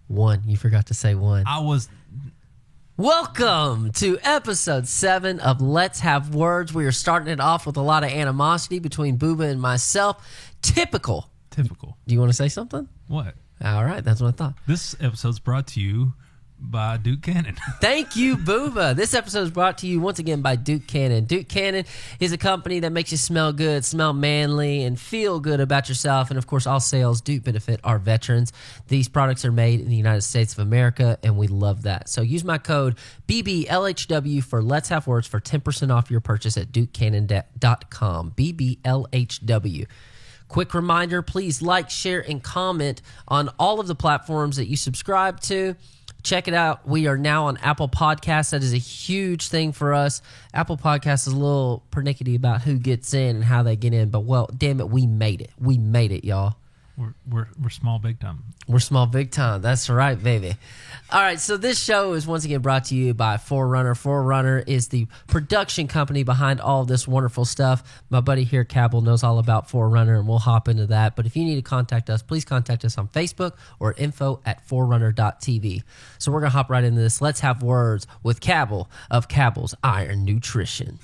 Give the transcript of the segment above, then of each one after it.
One. You forgot to say one. I was... Welcome to episode 7 of Let's Have Words. We are starting it off with a lot of animosity between Booba and myself. Typical. Do you want to say something? What? All right, that's what I thought. This episode's brought to you by Duke Cannon. Thank you, Booba. This episode is brought to you once again by Duke Cannon. Duke Cannon is a company that makes you smell good, smell manly, and feel good about yourself. And, of course, all sales do benefit our veterans. These products are made in the United States of America, and we love that. So use my code BBLHW for Let's Have Words for 10% off your purchase at DukeCannon.com. BBLHW. Quick reminder, please like, share, and comment on all of the platforms that you subscribe to. Check it out. We are now on Apple Podcasts. That is a huge thing for us. Apple Podcasts is a little pernickety about who gets in and how they get in, but, well, damn it, we made it. We made it, y'all. We're small big time. We're small big time. That's right, baby. All right, so this show is once again brought to you by Forerunner. Forerunner is the production company behind all of this wonderful stuff. My buddy here, Cabell, knows all about Forerunner, and we'll hop into that. But if you need to contact us, please contact us on Facebook or info@forerunner.tv. So we're going to hop right into this. Let's have words with Cabell of Cabell's Iron Nutrition.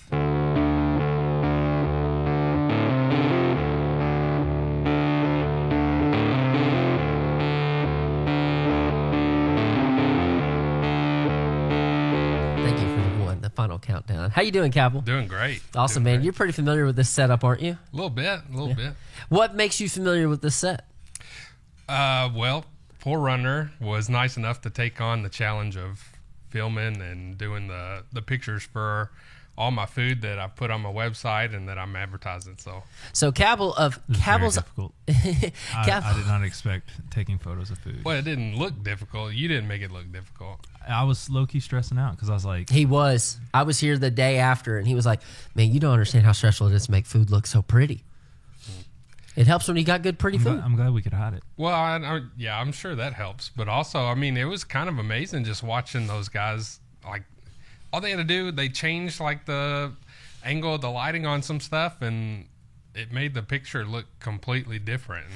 Final countdown. How you doing, Cabell? Doing great. Awesome, man. You're pretty familiar with this setup, aren't you? A little bit. What makes you familiar with this set? Well, Forerunner was nice enough to take on the challenge of filming and doing the pictures for all my food that I put on my website and that I'm advertising. So Cabell of Cabell's difficult. I did not expect taking photos of food. Well, it didn't look difficult. You didn't make it look difficult. I was low-key stressing out because I was like... He was. I was here the day after, and he was like, man, you don't understand how stressful it is to make food look so pretty. It helps when you got good, pretty food. I'm glad we could hide it. Well, I'm sure that helps. But also, I mean, it was kind of amazing just watching those guys. Like, all they had to do, they changed, like, the angle of the lighting on some stuff, and it made the picture look completely different.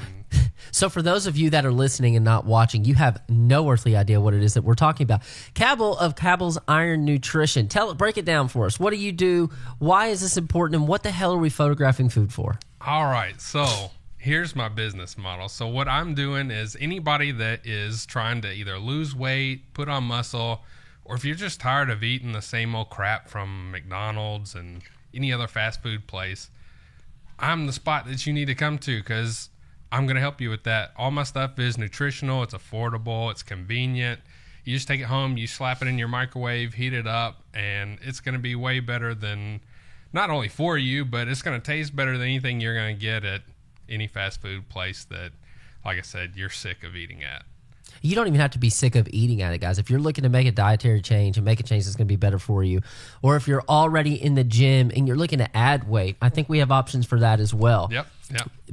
So for those of you that are listening and not watching, you have no earthly idea what it is that we're talking about. Cabell of Cabell's Iron Nutrition. Break it down for us. What do you do? Why is this important? And what the hell are we photographing food for? All right. So here's my business model. So what I'm doing is anybody that is trying to either lose weight, put on muscle, or if you're just tired of eating the same old crap from McDonald's and any other fast food place, I'm the spot that you need to come to because I'm going to help you with that. All my stuff is nutritional. It's affordable. It's convenient. You just take it home, you slap it in your microwave, heat it up, and it's going to be way better than, not only for you, but it's going to taste better than anything you're going to get at any fast food place that, like I said, you're sick of eating at. You don't even have to be sick of eating at it, guys. If you're looking to make a dietary change and make a change that's going to be better for you, or if you're already in the gym and you're looking to add weight, I think we have options for that as well. Yep.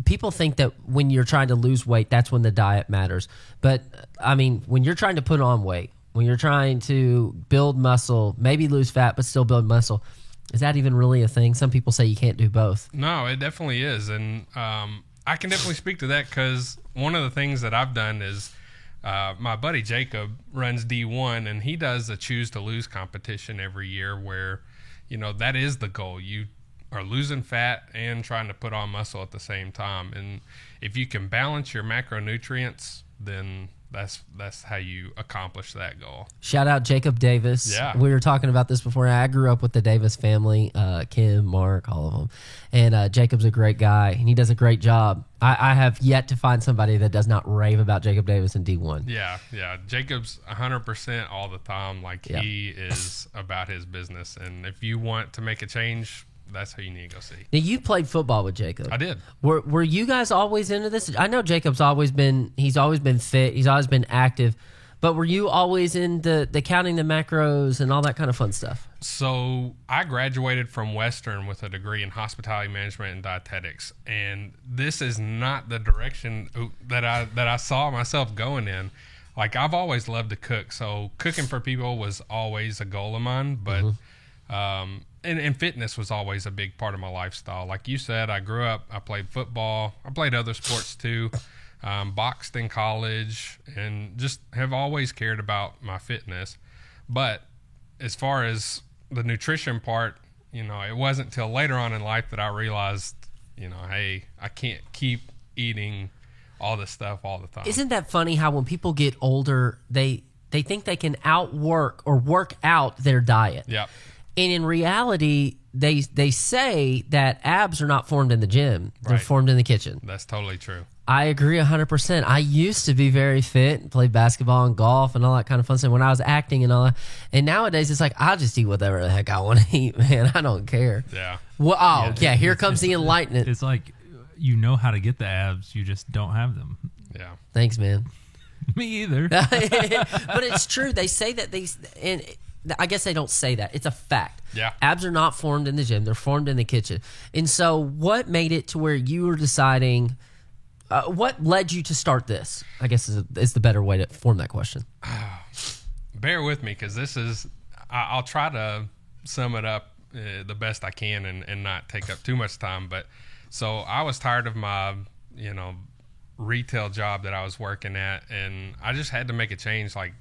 People think that when you're trying to lose weight, that's when the diet matters. But, I mean, when you're trying to put on weight, when you're trying to build muscle, maybe lose fat, but still build muscle, is that even really a thing? Some people say you can't do both. No, it definitely is. And I can definitely speak to that because one of the things that I've done is my buddy Jacob runs D1, and he does a choose to lose competition every year where, that is the goal. You are losing fat and trying to put on muscle at the same time. And if you can balance your macronutrients, then that's how you accomplish that goal. Shout out Jacob Davis. Yeah. We were talking about this before. I grew up with the Davis family, Kim, Mark, all of them. And Jacob's a great guy, and he does a great job. I have yet to find somebody that does not rave about Jacob Davis in D1. Yeah. Jacob's 100% all the time. He is about his business. And if you want to make a change, that's who you need to go see. Now, you played football with Jacob. I did. Were you guys always into this? I know Jacob's always been fit. He's always been active. But were you always in the counting the macros and all that kind of fun stuff? So I graduated from Western with a degree in hospitality management and dietetics. And this is not the direction that I saw myself going in. Like, I've always loved to cook. So cooking for people was always a goal of mine. But and fitness was always a big part of my lifestyle. Like you said, I grew up, I played football. I played other sports too. boxed in college, and just have always cared about my fitness. But as far as the nutrition part, it wasn't till later on in life that I realized, hey, I can't keep eating all this stuff all the time. Isn't that funny how when people get older, they think they can outwork or work out their diet? Yep. And in reality, they say that abs are not formed in the gym. They're formed in the kitchen. That's totally true. I agree 100%. I used to be very fit and play basketball and golf and all that kind of fun stuff when I was acting and all that. And nowadays, it's like, I'll just eat whatever the heck I want to eat, man. I don't care. Yeah. Well, here comes the enlightenment. It's like, you know how to get the abs, you just don't have them. Yeah. Thanks, man. Me either. But it's true. They say that and I guess they don't say that. It's a fact. Yeah. Abs are not formed in the gym. They're formed in the kitchen. And so what made it to where you were deciding, what led you to start this? I guess is the better way to form that question. Bear with me, because I'll try to sum it up the best I can and not take up too much time. But so I was tired of my, retail job that I was working at, and I just had to make a change. Like,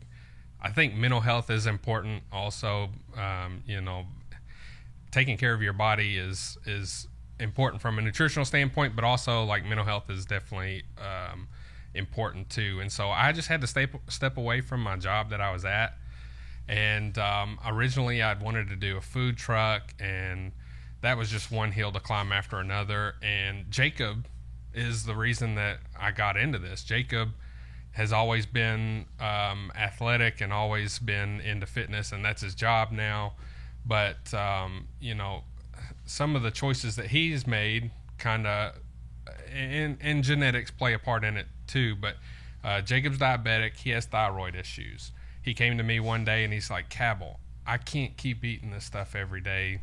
I think mental health is important also. Taking care of your body is important from a nutritional standpoint, but also like mental health is definitely important too. And so I just had to step away from my job that I was at. And originally I'd wanted to do a food truck, and that was just one hill to climb after another. And Jacob is the reason that I got into this. Jacob has always been athletic and always been into fitness, and that's his job now. But, some of the choices that he's made kind of, and genetics play a part in it too, but Jacob's diabetic. He has thyroid issues. He came to me one day and he's like, Cabell, I can't keep eating this stuff every day.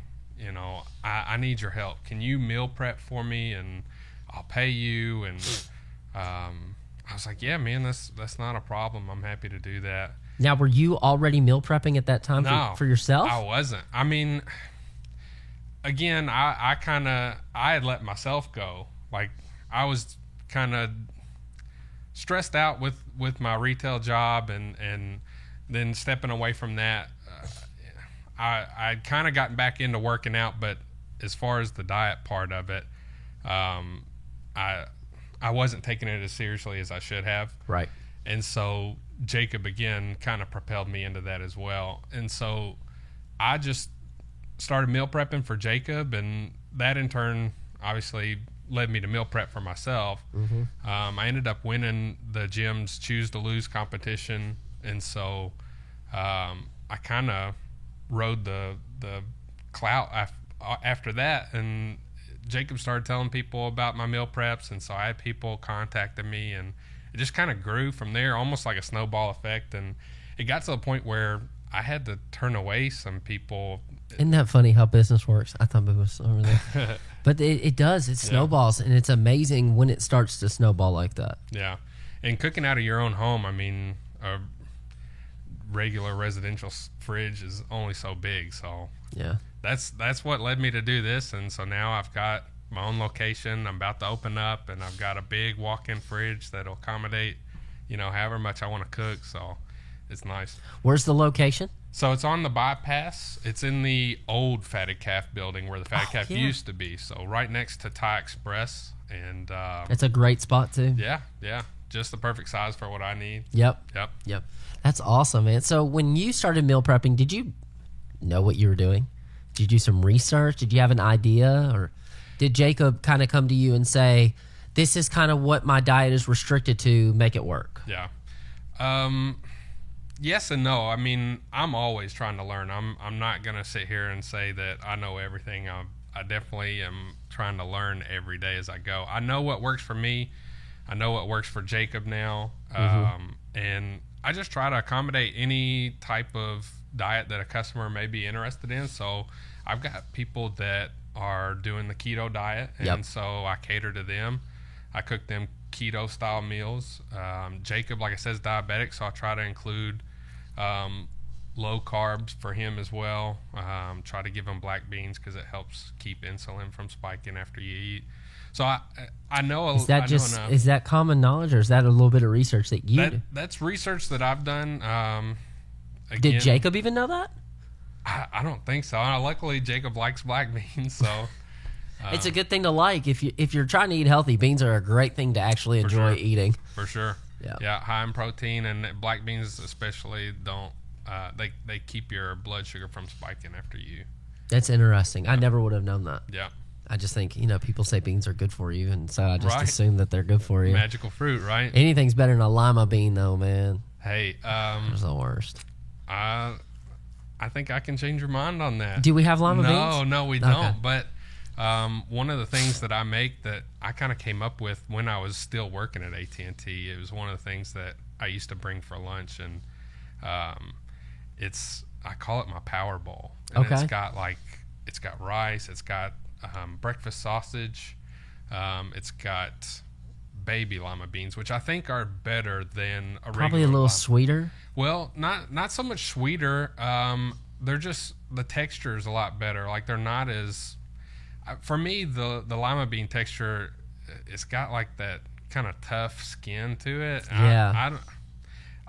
I need your help. Can you meal prep for me, and I'll pay you? And I was like, yeah, man, that's not a problem. I'm happy to do that. Now, were you already meal prepping at that time for yourself? I wasn't. I mean, again, I had let myself go. Like, I was kind of stressed out with my retail job, and then stepping away from that, I'd kind of gotten back into working out. But as far as the diet part of it, I wasn't taking it as seriously as I should have. Right. And so Jacob, again, kind of propelled me into that as well. And so I just started meal prepping for Jacob, and that in turn obviously led me to meal prep for myself. Mm-hmm. I ended up winning the gym's Choose to Lose competition, and so I kind of rode the clout after that, and Jacob started telling people about my meal preps, and so I had people contacting me, and it just kind of grew from there, almost like a snowball effect. And it got to the point where I had to turn away some people. Isn't that funny how business works? I thought it was over there. But it does. It snowballs, and it's amazing when it starts to snowball like that. Yeah. And cooking out of your own home, I mean, a regular residential fridge is only so big. So yeah, that's what led me to do this. And so now I've got my own location. I'm about to open up, and I've got a big walk-in fridge that'll accommodate, however much I want to cook. So it's nice. Where's the location? So it's on the bypass. It's in the old Fatted Calf building where the Fatted Calf used to be. So right next to Thai Express. And it's a great spot too. Yeah. Just the perfect size for what I need. Yep. That's awesome, man. So when you started meal prepping, did you know what you were doing? Did you do some research? Did you have an idea? Or did Jacob kind of come to you and say, this is kind of what my diet is restricted to, make it work? Yeah. Yes and no. I mean, I'm always trying to learn. I'm not going to sit here and say that I know everything. I definitely am trying to learn every day as I go. I know what works for me. I know what works for Jacob now. And I just try to accommodate any type of diet that a customer may be interested in. So I've got people that are doing the keto diet, and so I cater to them. I cook them keto style meals. Jacob, like I said, is diabetic, so I try to include low carbs for him as well. Try to give him black beans because it helps keep insulin from spiking after you eat. So I know. Is that I just know enough. is that common knowledge, or is that a little bit of research that you do? That's research that I've done. Again, Did Jacob even know that? I don't think so. Luckily, Jacob likes black beans, so It's a good thing to like. If you're trying to eat healthy, beans are a great thing to actually enjoy eating. for sure. Yeah. High in protein, and black beans especially don't. They keep your blood sugar from spiking after you. That's interesting. I never would have known that. Yeah. I just think, people say beans are good for you, and so I just Right. assume that they're good for you. Magical fruit, right? Anything's better than a lima bean, though, man. Hey, It's the worst. I think I can change your mind on that. Do we have lima beans? No, we Okay. don't. But one of the things that I make that I kind of came up with when I was still working at AT&T, it was one of the things that I used to bring for lunch, and I call it my power bowl. And Okay. it's got rice, it's got breakfast sausage, it's got baby lima beans, which I think are better than a Probably a regular little lima. sweeter. Well, not so much sweeter. They're just, the texture is a lot better. Like, they're not as, for me, the lima bean texture, it's got like that kind of tough skin to it. Yeah.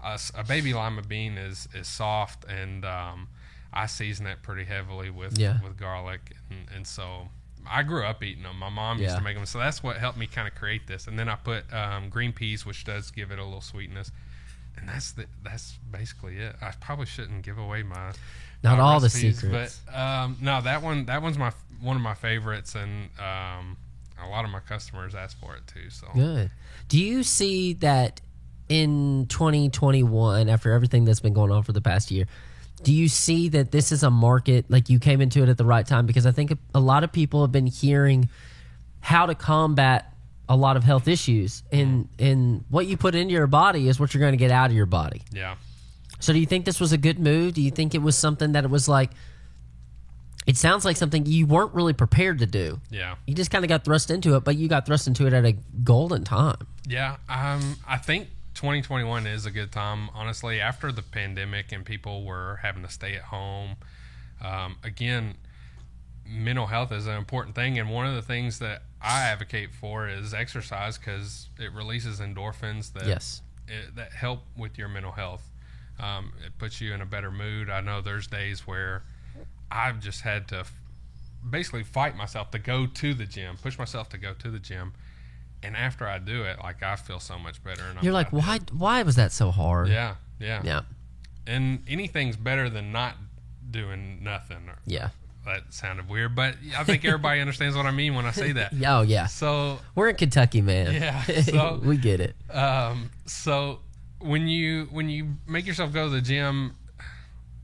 A baby lima bean is soft, and I season it pretty heavily with garlic, and so I grew up eating them. My mom used to make them, so that's what helped me kind of create this. And then I put green peas, which does give it a little sweetness, and that's basically it. I probably shouldn't give away my Not all the recipes, secrets. but no, that one's one of my favorites, and a lot of my customers ask for it too. So Good. Do you see that in 2021, after everything that's been going on for the past year, do you see that this is a market, like you came into it at the right time? Because I think a lot of people have been hearing how to combat a lot of health issues, and what you put into your body is what you're going to get out of your body. yeah. So do you think this was a good move? Do you think it was something that it was like, it sounds like something you weren't really prepared to do. Yeah. You just kind of got thrust into it, but you got thrust into it at a golden time. Yeah. I think 2021 is a good time, honestly, after the pandemic and people were having to stay at home. Again, mental health is an important thing, and one of the things that I advocate for is exercise, because it releases endorphins that help with your mental health. It puts you in a better mood. I know there's days where I've just had to basically fight myself to go to the gym, push myself to go to the gym. And after I do it, like, I feel so much better. And You're like, why was that so hard? Yeah. And anything's better than not doing nothing. Yeah. That sounded weird, but I think everybody understands what I mean when I say that. Oh, yeah. So we're in Kentucky, man. Yeah. So we get it. So when you make yourself go to the gym,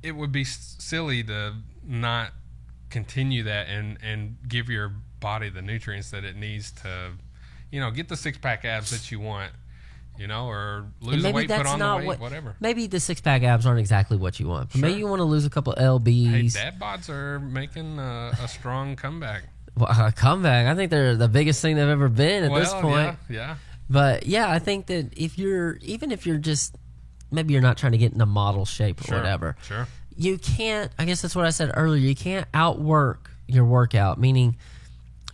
it would be silly to not continue that and give your body the nutrients that it needs to, get the six-pack abs that you want, or lose the weight, put on the weight, whatever. Maybe the six-pack abs aren't exactly what you want. But maybe you want to lose a couple LBs. Hey, dad bods are making a strong comeback. Well, a comeback. I think they're the biggest thing they've ever been at this point. Yeah. But yeah, I think that even if you're just, maybe you're not trying to get in a model shape or whatever. Sure. You can't, I guess that's what I said earlier, you can't outwork your workout, meaning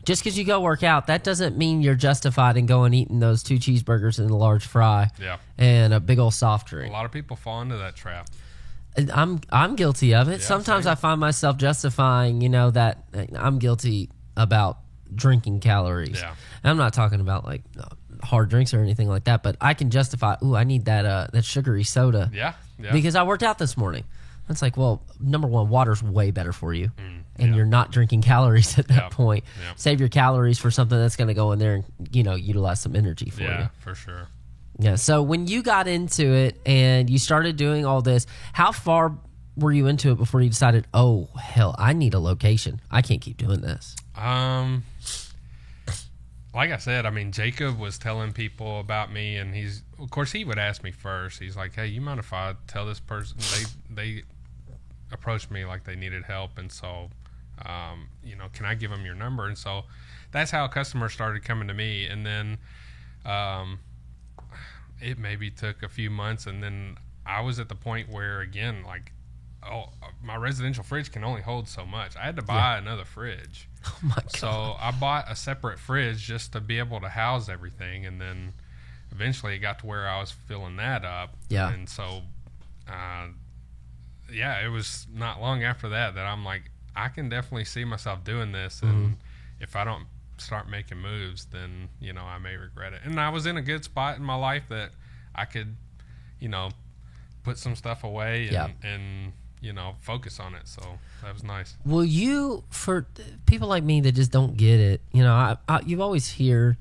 just because you go work out, that doesn't mean you're justified in going eating those 2 cheeseburgers and a large fry and a big old soft drink. A lot of people fall into that trap. I'm guilty of it. Yeah, Sometimes same. I find myself justifying, that I'm guilty about drinking calories. Yeah. And I'm not talking about like hard drinks or anything like that, but I can justify, I need that sugary soda. Yeah. Because I worked out this morning. It's like, well, number one, water's way better for you, and you're not drinking calories at that point. Yeah. Save your calories for something that's going to go in there and, utilize some energy for you. Yeah, for sure. Yeah, so when you got into it and you started doing all this, how far were you into it before you decided, oh, hell, I need a location. I can't keep doing this. Like I said, Jacob was telling people about me, and of course, he would ask me first. He's like, hey, you mind if I tell this person? They approached me like they needed help, and so, can I give them your number? And so that's how customers started coming to me, and then it maybe took a few months, and then I was at the point where, again, like, my residential fridge can only hold so much. I had to buy another fridge. Oh my God. So I bought a separate fridge just to be able to house everything, and then eventually it got to where I was filling that up. Yeah. And so, it was not long after that I'm like, I can definitely see myself doing this, and if I don't start making moves, then I may regret it. And I was in a good spot in my life that I could, put some stuff away and focus on it. So that was nice. Will you, for people like me that just don't get it, you always hear,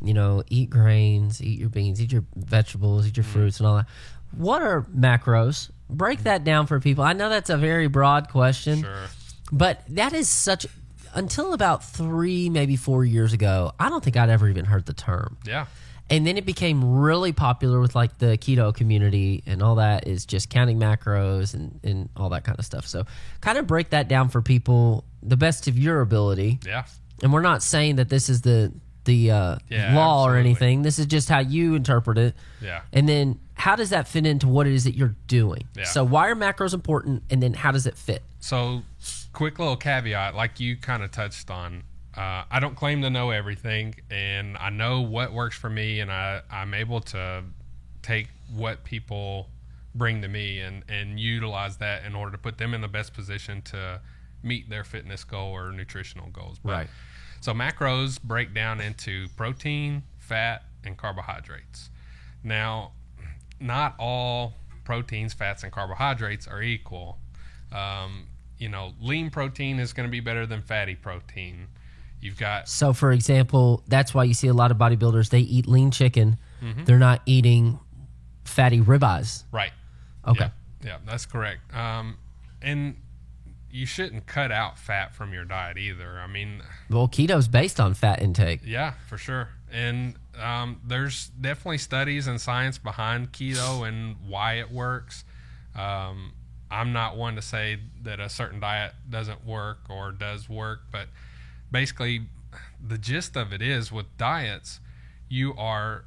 eat grains, eat your beans, eat your vegetables, eat your fruits and all that. What are macros? Break that down for people. I know that's a very broad question, Sure. but that is such, until about 3, maybe 4 years ago, I don't think I'd ever even heard the term. Yeah. And then it became really popular with like the keto community and all that, is just counting macros and all that kind of stuff. So kind of break that down for people the best of your ability. Yeah. And we're not saying that this is the law or absolutely. anything. This is just how you interpret it. Yeah. And then how does that fit into what it is that you're doing? Yeah. So why are macros important? And then how does it fit? So quick little caveat, like you kind of touched on, I don't claim to know everything, and I know what works for me, and I'm able to take what people bring to me and utilize that in order to put them in the best position to meet their fitness goal or nutritional goals. But, Right. So macros break down into protein, fat, and carbohydrates. Now, not all proteins, fats, and carbohydrates are equal. Lean protein is going to be better than fatty protein. You've got, So for example, that's why you see a lot of bodybuilders, they eat lean chicken. They're not eating fatty ribeyes. right. Okay. Yeah, that's correct. And you shouldn't cut out fat from your diet either. I mean, Well, keto's based on fat intake. yeah, for sure. And there's definitely studies and science behind keto and why it works. I'm not one to say that a certain diet doesn't work or does work, but basically the gist of it is, with diets, you are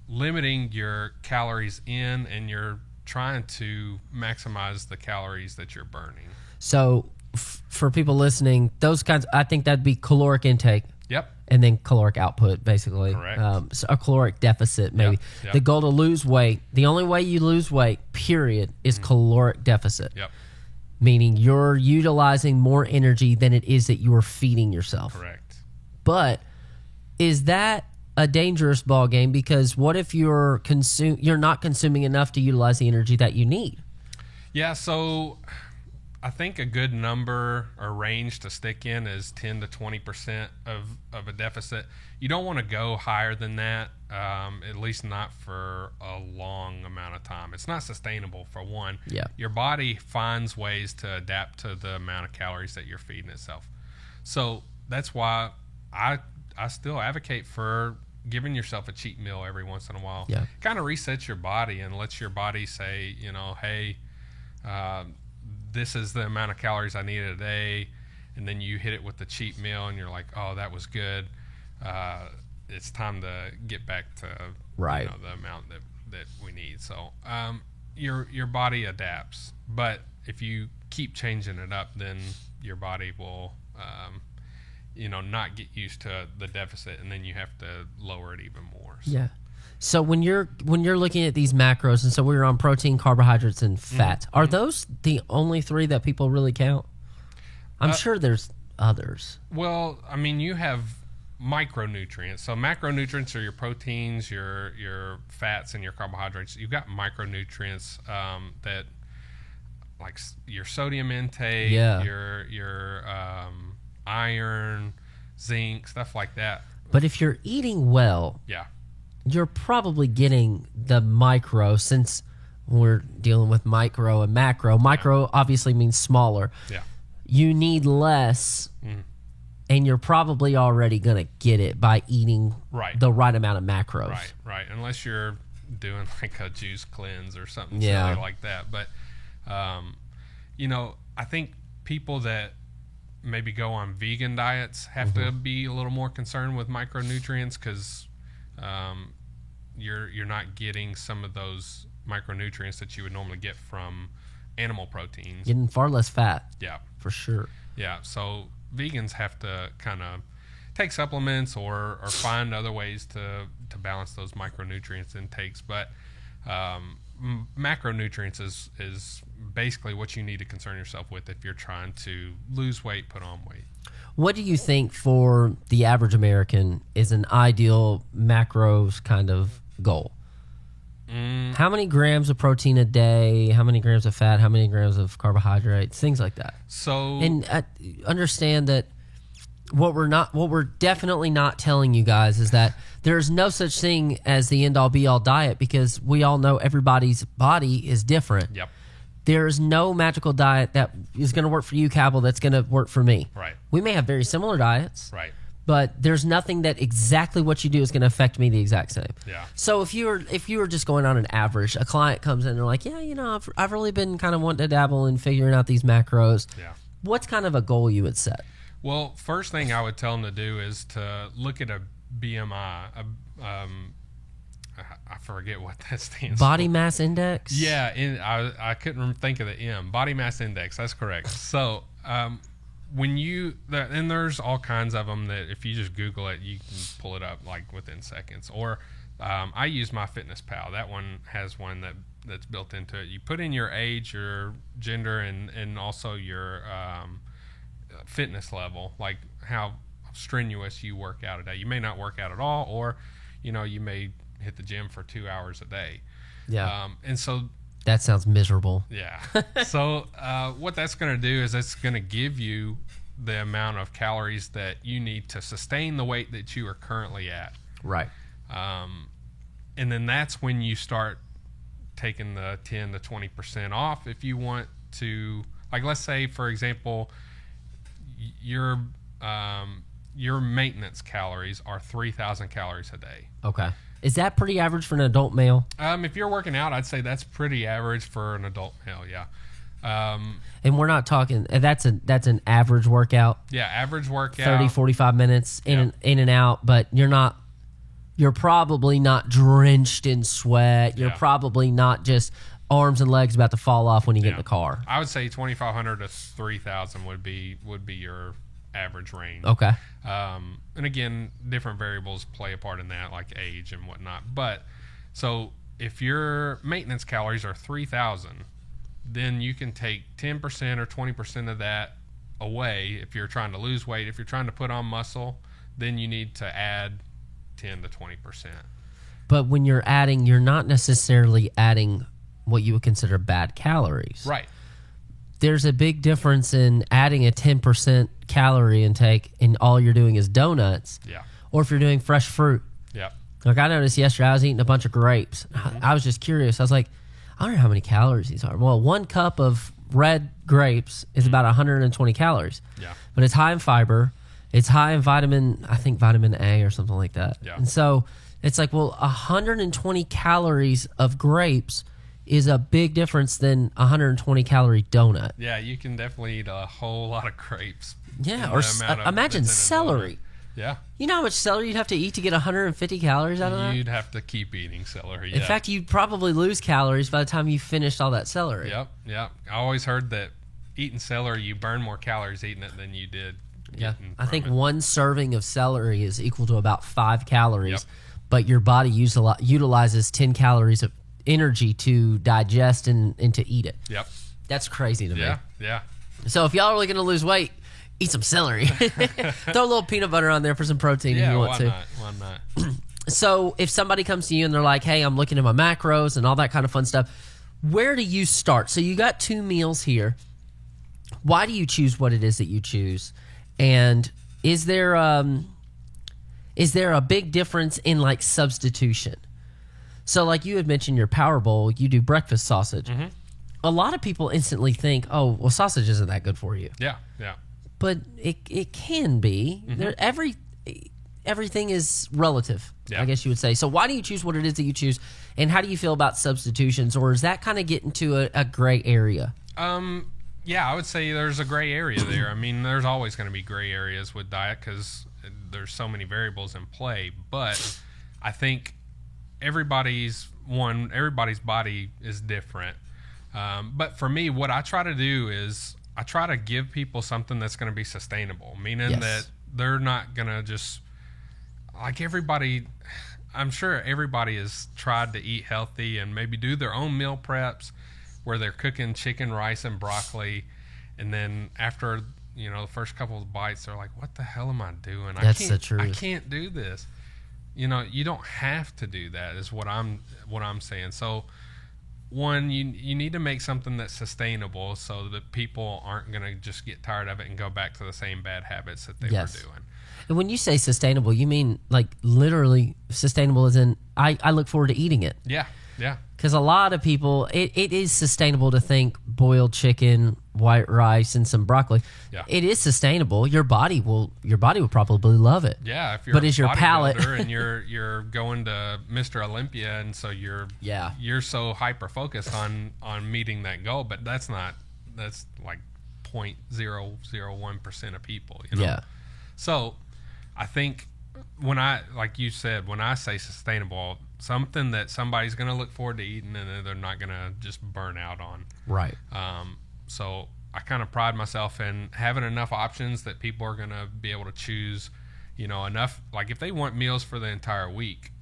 limiting your calories in and you're trying to maximize the calories that you're burning. So for people listening, those kinds, I think that'd be caloric intake. Yep. And then caloric output, basically. Correct. So a caloric deficit, maybe. Yep. The goal to lose weight, the only way you lose weight, period, is caloric deficit. Yep. Meaning you're utilizing more energy than it is that you are feeding yourself. Correct. But is that a dangerous ball game? Because what if you're not consuming enough to utilize the energy that you need? Yeah, so I think a good number or range to stick in is 10 to 20% of a deficit. You don't want to go higher than that, at least not for a long amount of time. It's not sustainable, for one. Yeah. Your body finds ways to adapt to the amount of calories that you're feeding itself. So that's why I still advocate for giving yourself a cheat meal every once in a while. Yeah. Kind of resets your body and lets your body say, hey, this is the amount of calories I need a day, and then you hit it with the cheat meal and you're like, oh, that was good. It's time to get back to Right. the amount that we need. So your body adapts, but if you keep changing it up, then your body will not get used to the deficit, and then you have to lower it even more. So. Yeah. So when you're looking at these macros, and so we're on protein, carbohydrates, and fats, are those the only three that people really count? I'm sure there's others. Well, I mean, you have micronutrients. So macronutrients are your proteins, your fats, and your carbohydrates. You've got micronutrients that, like your sodium intake, your iron, zinc, stuff like that. But if you're eating well, Yeah. you're probably getting the micro, since we're dealing with micro and macro. Micro obviously means smaller. Yeah. You need less, and you're probably already going to get it by eating Right. the right amount of macros. Right. Unless you're doing like a juice cleanse or something Yeah. silly like that. But, I think people that maybe go on vegan diets have to be a little more concerned with micronutrients, because you're not getting some of those micronutrients that you would normally get from animal proteins. Getting far less fat. Yeah. For sure. Yeah. So vegans have to kind of take supplements or find other ways to balance those micronutrients intakes. But macronutrients is basically what you need to concern yourself with if you're trying to lose weight, put on weight. What do you think for the average American is an ideal macros kind of goal? How many grams of protein a day? How many grams of fat? How many grams of carbohydrates? Things like that. So, and understand that what we're definitely not telling you guys is that there's no such thing as the end all be all diet, because we all know everybody's body is different. Yep. There is no magical diet that is going to work for you, Cabell, that's going to work for me. Right. We may have very similar diets. Right. But there's nothing that exactly what you do is going to affect me the exact same. Yeah. So if you were just going on an average, a client comes in and they're like, yeah, I've really been kind of wanting to dabble in figuring out these macros. Yeah. What's kind of a goal you would set? Well, first thing I would tell them to do is to look at a BMI. I forget what that stands for. Body mass index? Yeah, I couldn't think of the M. Body mass index. That's correct. So and there's all kinds of them that if you just Google it, you can pull it up like within seconds. Or I use MyFitnessPal. That one has one that's built into it. You put in your age, your gender, and also your fitness level, like how strenuous you work out a day. You may not work out at all, or you may hit the gym for 2 hours a day. Yeah. And so that sounds miserable. Yeah. So what that's going to do is it's going to give you the amount of calories that you need to sustain the weight that you are currently at. Right. And then that's when you start taking the 10 to 20% off if you want to, like, let's say, for example, your maintenance calories are 3,000 calories a day. Okay. Is that pretty average for an adult male? If you're working out, I'd say that's pretty average for an adult male, yeah. And we're not talking, that's an average workout. Yeah, average workout. 30, 45 minutes in and out, but you're probably not drenched in sweat. You're probably not just arms and legs about to fall off when you get in the car. I would say 2,500 to 3,000 would be your average range. Okay. And again, different variables play a part in that, like age and whatnot. But so if your maintenance calories are 3,000, then you can take 10% or 20% of that away if you're trying to lose weight. If you're trying to put on muscle, then you need to add 10 to 20%. But when you're adding, you're not necessarily adding what you would consider bad calories. Right. There's a big difference in adding a 10% calorie intake and all you're doing is donuts. Yeah. Or if you're doing fresh fruit. Yeah. Like I noticed yesterday, I was eating a bunch of grapes. I was just curious. I was like, I don't know how many calories these are. Well, 1 cup of red grapes is about 120 calories. Yeah. But it's high in fiber. It's high in vitamin A or something like that. Yeah. And so it's like, well, 120 calories of grapes is a big difference than 120 calorie donut. Yeah, you can definitely eat a whole lot of grapes. Yeah, or imagine celery. Yeah. You know how much celery you'd have to eat to get 150 calories out of that? You'd have to keep eating celery. In fact, you'd probably lose calories by the time you finished all that celery. Yep. I always heard that eating celery, you burn more calories eating it than you did. Yeah, I think 1 serving of celery is equal to about 5 calories, Yep. but your body utilizes 10 calories of energy to digest and to eat it. Yep. That's crazy to me. Yeah. So if y'all are really going to lose weight, eat some celery. Throw a little peanut butter on there for some protein if you want to. Why not? So if somebody comes to you and they're like, hey, I'm looking at my macros and all that kind of fun stuff, where do you start? So you got 2 meals here. Why do you choose what it is that you choose? And is there a big difference in like substitution? So like you had mentioned your Power Bowl, you do breakfast sausage. Mm-hmm. A lot of people instantly think, oh, well, sausage isn't that good for you. Yeah. But it can be. Mm-hmm. Everything is relative, I guess you would say. So why do you choose what it is that you choose? And how do you feel about substitutions? Or is that kind of get into a gray area? Yeah, I would say there's a gray area there. I mean, there's always going to be gray areas with diet because there's so many variables in play. But I think everybody's body is different. But for me, what I try to do is I try to give people something that's going to be sustainable, meaning that they're not going to just, like everybody, I'm sure everybody has tried to eat healthy and maybe do their own meal preps where they're cooking chicken, rice, and broccoli. And then after, the first couple of bites, they're like, what the hell am I doing? That's the truth. I can't do this. You don't have to do that is what I'm saying. So one, you need to make something that's sustainable so that people aren't going to just get tired of it and go back to the same bad habits that they were doing. And when you say sustainable, you mean like literally sustainable as in I look forward to eating it. Yeah. Because a lot of people, it is sustainable to think boiled chicken, white rice, and some broccoli. Yeah. It is sustainable. Your body will probably love it. Yeah, if you're but a is your palate and you're going to Mr. Olympia, and so you're so hyper focused on meeting that goal, but that's like 0.001% of people. Yeah. So I think like you said, when I say sustainable, something that somebody's going to look forward to eating and they're not going to just burn out on. Right. So I kind of pride myself in having enough options that people are going to be able to choose, enough. Like if they want meals for the entire week,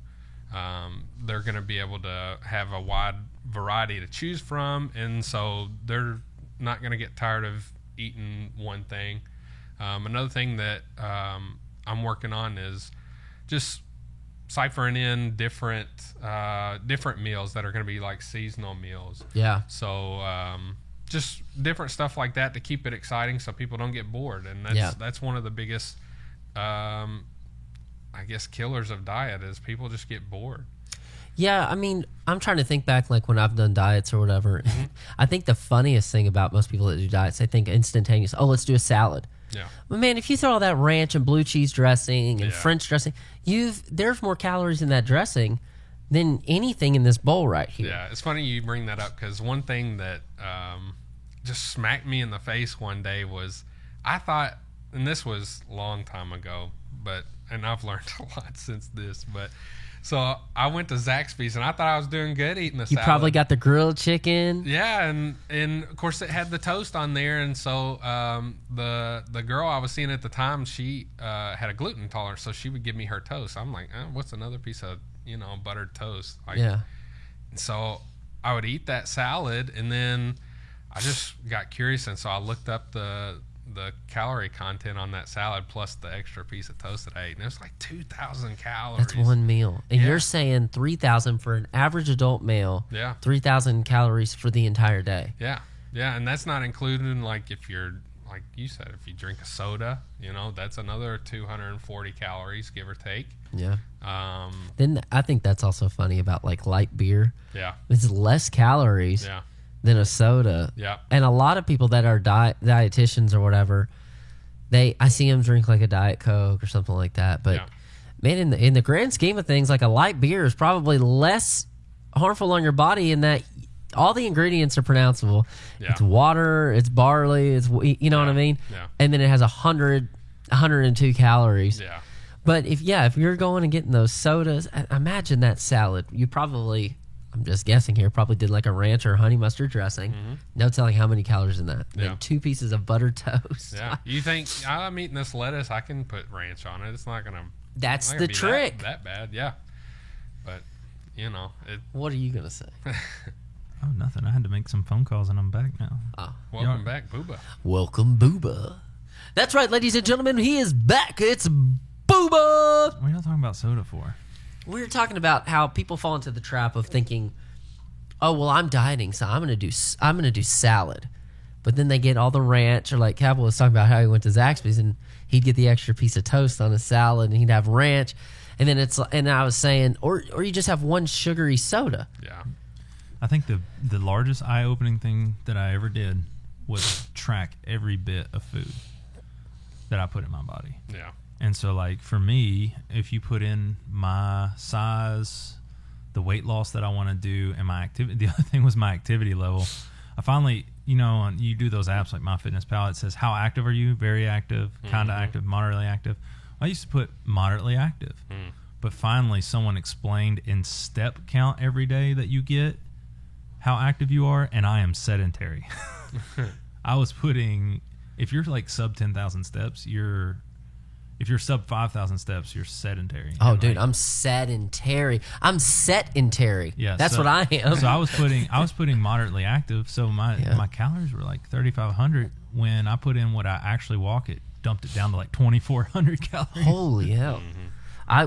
they're going to be able to have a wide variety to choose from. And so they're not going to get tired of eating one thing. Another thing that I'm working on is just ciphering in different meals that are going to be like seasonal meals. Yeah. So just different stuff like that to keep it exciting so people don't get bored. And that's one of the biggest, I guess, killers of diet is people just get bored. Yeah, I mean, I'm trying to think back like when I've done diets or whatever. Mm-hmm. I think the funniest thing about most people that do diets, they think instantaneous, let's do a salad. Yeah. But man, if you throw all that ranch and blue cheese dressing and French dressing, there's more calories in that dressing than anything in this bowl right here. Yeah, it's funny you bring that up because one thing that just smacked me in the face one day was I thought, and this was a long time ago, and I've learned a lot since this, but so I went to Zaxby's and I thought I was doing good eating the salad. You probably got the grilled chicken. Yeah, and of course it had the toast on there, and so the girl I was seeing at the time, she had a gluten intolerance, so she would give me her toast. I'm like, what's another piece of buttered toast? Yeah. So I would eat that salad, and then I just got curious, and so I looked up the calorie content on that salad plus the extra piece of toast that I ate, and it was like 2,000 calories. That's one meal. And you're saying 3,000 for an average adult male. Yeah. 3,000 calories for the entire day. Yeah. Yeah, and that's not including like if you're, like you said, if you drink a soda, that's another 240 calories, give or take. Yeah. Then I think that's also funny about like light beer. Yeah. It's less calories. Yeah. Than a soda. Yeah. And a lot of people that are dietitians or whatever, I see them drink like a Diet Coke or something like that. But man, in the grand scheme of things, like a light beer is probably less harmful on your body in that all the ingredients are pronounceable. Yeah. It's water, it's barley, it's what I mean? Yeah. And then it has 102 calories. Yeah. But if you're going and getting those sodas, imagine that salad. You probably, I'm just guessing here, probably did like a ranch or honey mustard dressing. Mm-hmm. No telling how many calories in that. Yeah. Then 2 pieces of buttered toast. Yeah. You think, I'm eating this lettuce, I can put ranch on it. It's not going to. That's the trick. That bad, yeah. But, What are you going to say? Oh, nothing. I had to make some phone calls and I'm back now. Welcome back, Booba. Welcome, Booba. That's right, ladies and gentlemen. He is back. It's Booba. What are y'all talking about soda for? We were talking about how people fall into the trap of thinking, "Oh, well, I'm dieting, so I'm gonna do salad," but then they get all the ranch, or like Cabell was talking about how he went to Zaxby's and he'd get the extra piece of toast on his salad and he'd have ranch, and then and I was saying, or you just have one sugary soda. Yeah, I think the largest eye-opening thing that I ever did was track every bit of food that I put in my body. Yeah. And so, like, for me, if you put in my size, the weight loss that I want to do, and my activity, the other thing was my activity level. I finally, you do those apps like MyFitnessPal, it says, how active are you? Very active, kind of active, moderately active. I used to put moderately active. But finally, someone explained in step count every day that you get, how active you are, and I am sedentary. I was putting, if you're like sub 10,000 steps, if you're sub 5,000 steps, you're sedentary. Oh, And, dude, like, I'm sedentary. I'm sedentary. yeah, That's so- what I am. So I was putting moderately active. So my calories were like 3,500. When I put in what I actually walk, it dumped it down to like 2,400 calories. Holy hell.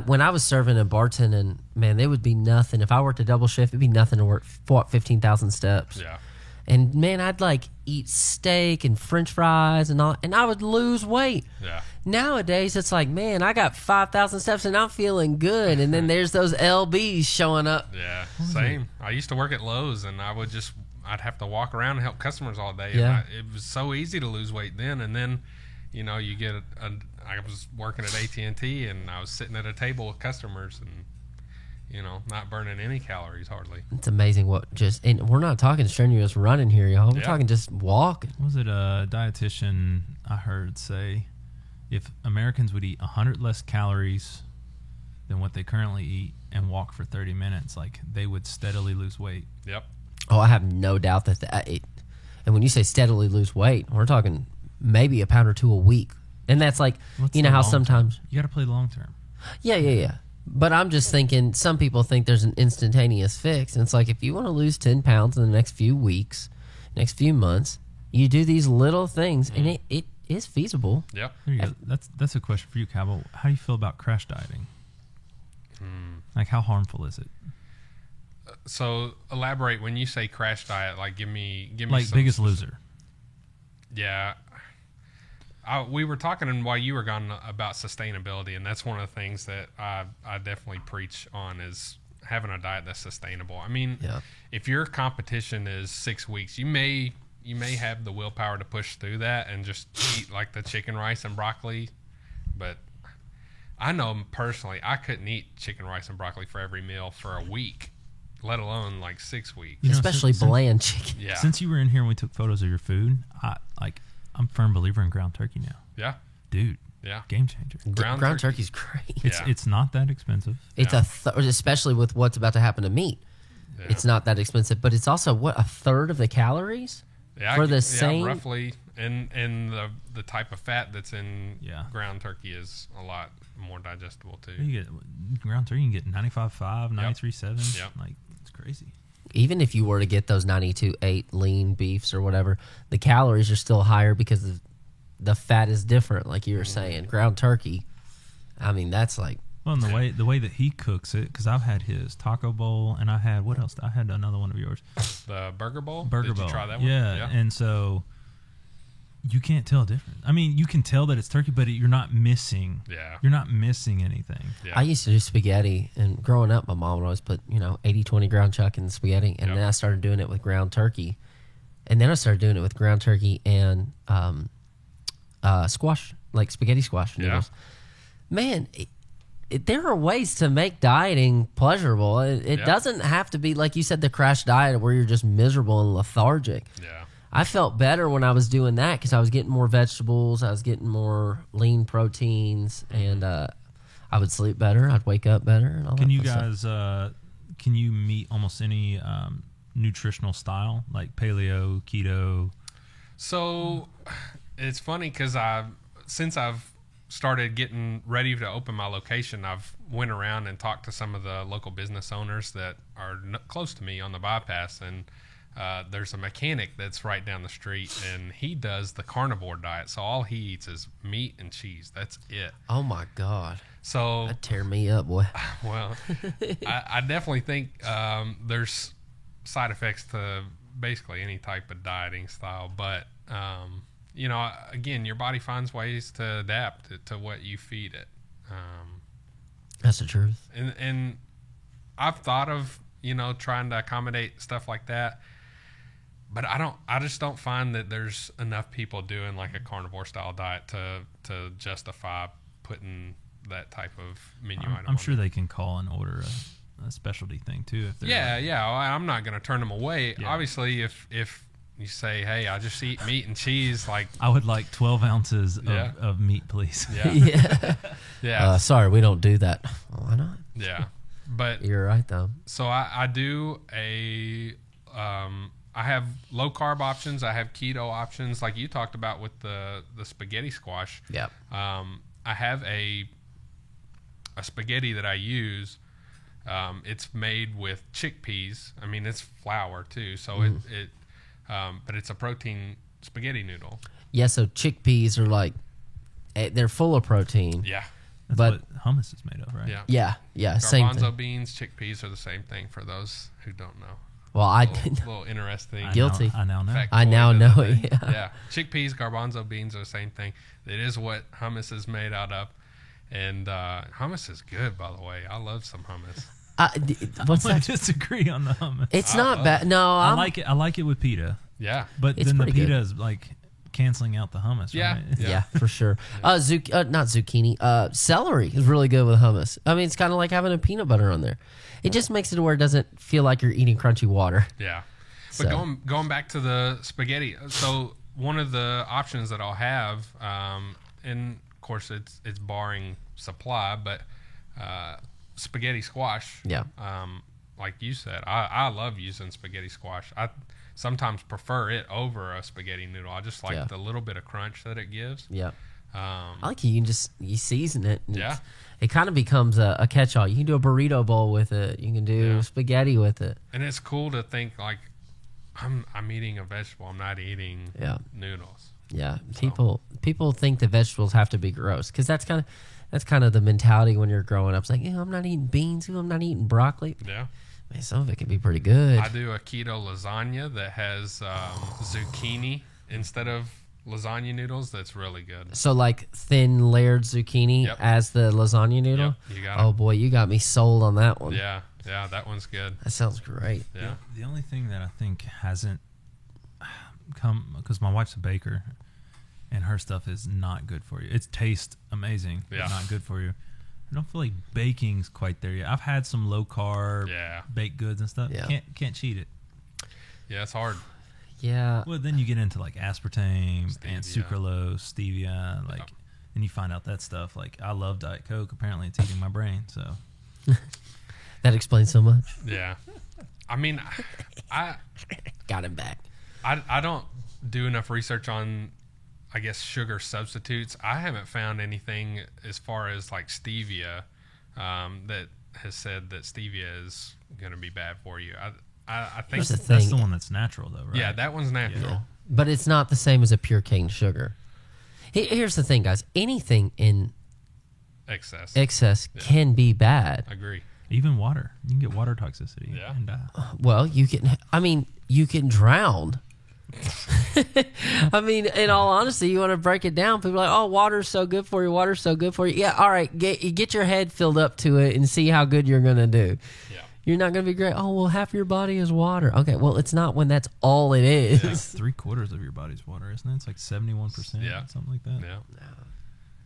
When I was serving and bartending, man, there would be nothing. If I worked a double shift, it'd be nothing to walk 15,000 steps. Yeah. And man, I'd like eat steak and French fries and all, and I would lose weight. Yeah. Nowadays, it's like, man, I got 5,000 steps and I'm feeling good. And then there's those LBs showing up. Yeah. Same. I used to work at Lowe's, and I'd have to walk around and help customers all day. Yeah. And it was so easy to lose weight then. And then, you know, you get I was working at AT&T, and I was sitting at a table with customers, and you know, not burning any calories hardly. It's amazing and we're not talking strenuous running here, y'all. We're Yeah. talking just walking. Was it a dietitian I heard say, if Americans would eat 100 less calories than what they currently eat and walk for 30 minutes, like they would steadily lose weight? Yep. Oh, I have no doubt and when you say steadily lose weight, we're talking maybe a pound or two a week. And that's like, What's you know the how long sometimes, term? You got to play long term. yeah. But I'm just thinking, some people think there's an instantaneous fix. And it's like, if you want to lose 10 pounds in the next few weeks, next few months, you do these little things, and it is feasible. Yep. There you go. That's a question for you, Cabell. How do you feel about crash dieting? Like, how harmful is it? So elaborate when you say crash diet. Like, give me Like some Biggest Loser. Yeah. We were talking while you were gone about sustainability, and that's one of the things that I definitely preach on is having a diet that's sustainable. I mean, if your competition is 6 weeks, you may have the willpower to push through that and just eat like the chicken, rice, and broccoli. But I know personally, I couldn't eat chicken, rice, and broccoli for every meal for a week, let alone like 6 weeks. You know, Especially since- bland chicken. Yeah. Since you were in here and we took photos of your food, I'm a firm believer in ground turkey now. Yeah. Dude, Yeah. game changer. Ground turkey's great. Yeah. It's not that expensive. It's especially with what's about to happen to meat. Yeah. It's not that expensive, but it's also a third of the calories Yeah, for the same. roughly, and the type of fat that's in Yeah. ground turkey is a lot more digestible too. You get ground turkey, you can get 95.5, 93.7. Yep. Like, it's crazy. Even if you were to get those 92.8 lean beefs or whatever, the calories are still higher because the fat is different. Like you were saying, ground turkey. I mean, that's like, Well, and the way that he cooks it, because I've had his taco bowl, and I had what else? I had another one of yours, The burger bowl. burger Did bowl. you try that one? Yeah, and so you can't tell a difference. I mean, you can tell that it's turkey, but you're not missing. Yeah. You're not missing anything. Yeah. I used to do spaghetti, and growing up, my mom would always put 80-20 ground chuck in the spaghetti, and Yep. then I started doing it with ground turkey, and then I started doing it with ground turkey and squash, like spaghetti squash noodles. Man, there are ways to make dieting pleasurable. It Yeah. doesn't have to be like you said, the crash diet where you're just miserable and lethargic. Yeah. I felt better when I was doing that because I was getting more vegetables, I was getting more lean proteins, and I would sleep better. I'd wake up better. And all Can that you fun stuff. guys? Can you meet almost any nutritional style, like paleo, keto? So it's funny because since I've started getting ready to open my location, I've went around and talked to some of the local business owners that are close to me on the bypass, and there's a mechanic that's right down the street, and he does the carnivore diet. So all he eats is meat and cheese. That's it. Oh my God. So That'd tear me up, boy. well, I definitely think there's side effects to basically any type of dieting style, but again, your body finds ways to adapt to what you feed it. That's the truth. And I've thought of trying to accommodate stuff like that, but I just don't find that there's enough people doing like a carnivore style diet to justify putting that type of menu item. I'm on sure there. they can call and order a specialty thing too. If they're Yeah. I'm not going to turn them away. Yeah. Obviously, if you say, "Hey, I just eat meat and cheese," like I would like 12 ounces Yeah. of meat, please. yeah, Yeah. yeah, Sorry, we don't do that. Why not? yeah. But You're right, though. so I do I have low carb options. I have keto options, like you talked about with the spaghetti squash. Yeah. I have a spaghetti that I use. It's made with chickpeas. I mean, it's flour too, so but it's a protein spaghetti noodle. Yeah, so chickpeas are like, they're full of protein. Yeah, That's But- what hummus is made of, right? yeah. Yeah, same Garbanzo thing. beans, chickpeas are the same thing for those who don't know. Well, I Little interesting. Guilty. I now know. factoid I now of the know day. it, yeah. Yeah, chickpeas, garbanzo beans are the same thing. It is what hummus is made out of, and hummus is good. By the way, I love some hummus. What's I that? disagree on the hummus. It's not bad. No, I like it. I like it with pita, Yeah, but It's then the pretty good. pita is like canceling out the hummus. Yeah. Right? Yeah, for sure. Not zucchini. Celery is really good with hummus. I mean, it's kind of like having a peanut butter on there. It just makes it where it doesn't feel like you're eating crunchy water. yeah. But So- going back to the spaghetti, so one of the options that I'll have, and of course it's barring supply, but spaghetti squash. Yeah. Like you said, I love using spaghetti squash. I sometimes prefer it over a spaghetti noodle. I just like Yeah. the little bit of crunch that it gives. Yeah. I like you can you season it. and Yeah. It kind of becomes a catch-all. You can do a burrito bowl with it. You can do Yeah. spaghetti with it. And it's cool to think like I'm eating a vegetable. I'm not eating Yeah. noodles. Yeah. People think the vegetables have to be gross because that's kind of the mentality when you're growing up. It's like, I'm not eating beans. I'm not eating broccoli. Yeah. Man, some of it can be pretty good. I do a keto lasagna that has zucchini instead of lasagna noodles. That's really good. So like thin layered zucchini Yep. as the lasagna noodle. Yep, you got it. Oh boy, you got me sold on that one. Yeah, that one's good. That sounds great. Yeah, The only thing that I think hasn't come, because my wife's a baker, and her stuff is not good for you. It tastes amazing, Yeah. but not good for you. I don't feel like baking's quite there yet. I've had some low carb Yeah. baked goods and stuff. Yeah. Can't cheat it. yeah, it's hard. Yeah. Well, then you get into like aspartame and Stevia. sucralose, stevia, like, and you find out that stuff. Like, I love Diet Coke. Apparently, it's eating my brain. So That explains so much. Yeah, I mean, I Got him back. don't do enough research on, I guess, sugar substitutes. I haven't found anything as far as like stevia that has said that stevia is going to be bad for you. I think Here's the that's thing. the one that's natural, though, right? yeah, that one's natural. Yeah. But it's not the same as a pure cane sugar. Here's the thing, guys. Anything in Excess. excess can be bad. Agree. Even water. You can get water toxicity Yeah. and die. Well, you can drown. I mean, in all honesty, you want to break it down. People are like, oh, water's so good for you. Water's so good for you. Yeah, all right. Get your head filled up to it and see how good you're going to do. Yeah. You're not going to be great. Oh, well, half your body is water. Okay, well, it's not when that's all it is. Yeah. 3/4 of your body's water, isn't it? It's like 71%, Yeah. something like that. Yeah.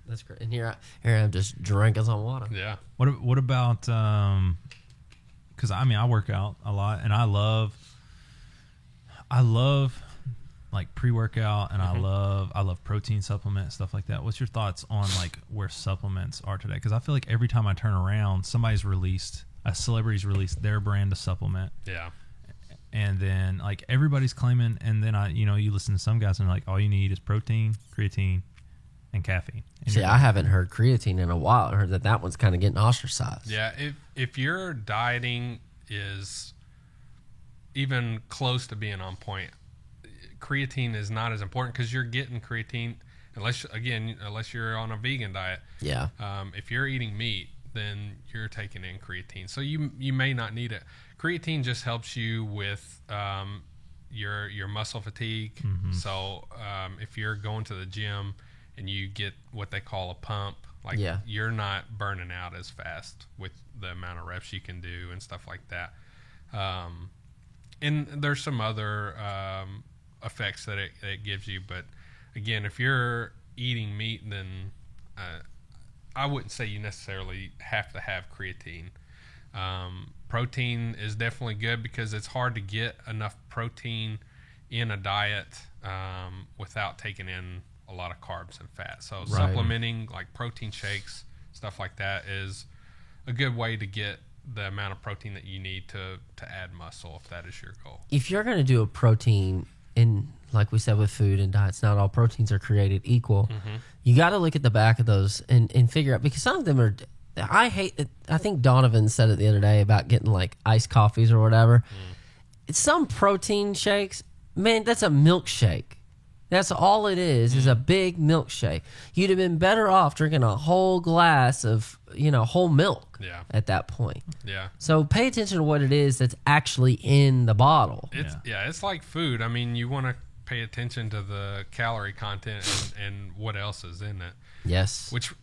That's great. And here I am just drinking some water. Yeah. What about? Because I work out a lot, and I love like pre-workout, and I love protein supplement stuff like that. What's your thoughts on like where supplements are today? Because I feel like every time I turn around, a celebrity's released their brand of supplement, Yeah. and then like everybody's claiming, and then you listen to some guys and they're like, all you need is protein, creatine, and caffeine. And See, you're I haven't heard creatine in a while. I heard that one's kind of getting ostracized. Yeah. If your dieting is even close to being on point, creatine is not as important because you're getting creatine unless you're on a vegan diet. Yeah. If you're eating meat, then you're taking in creatine. So you may not need it. Creatine just helps you with your muscle fatigue. Mm-hmm. So if you're going to the gym and you get what they call a pump, like Yeah. you're not burning out as fast with the amount of reps you can do and stuff like that. And there's some other effects that it gives you. But again, if you're eating meat, then I wouldn't say you necessarily have to have creatine. Protein is definitely good because it's hard to get enough protein in a diet without taking in a lot of carbs and fat. So supplementing like protein shakes, stuff like that is a good way to get the amount of protein that you need to add muscle if that is your goal. If you're going to do a protein, in like we said with food and diets, not all proteins are created equal. You got to look at the back of those and figure out, because some of them are. I think Donovan said it the other day about getting like iced coffees or whatever. Some protein shakes, man, that's a milkshake. That's all it is a big milkshake. You'd have been better off drinking a whole glass of, whole milk at that point. Yeah. So pay attention to what it is that's actually in the bottle. It's like food. I mean, you want to pay attention to the calorie content and what else is in it. Yes. Which,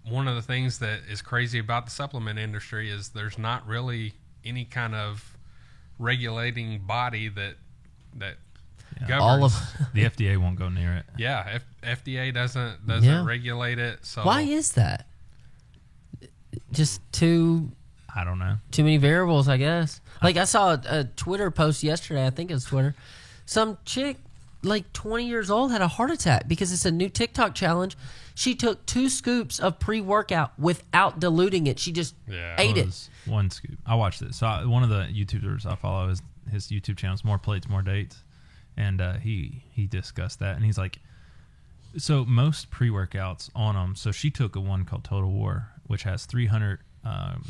one of the things that is crazy about the supplement industry is there's not really any kind of regulating body that governs. All of The FDA won't go near it. Yeah, FDA doesn't regulate it. So why is that? Just I don't know. too many variables, I guess. Like I saw a Twitter post yesterday. I think it was Twitter. Some chick, like 20 years old, had a heart attack because it's a new TikTok challenge. She took 2 scoops of pre-workout without diluting it. She just ate it. Was one scoop. I watched it. So one of the YouTubers I follow, his YouTube channel is More Plates, More Dates. And he discussed that, and he's like, so most pre-workouts on them. So she took one called Total War, which has 300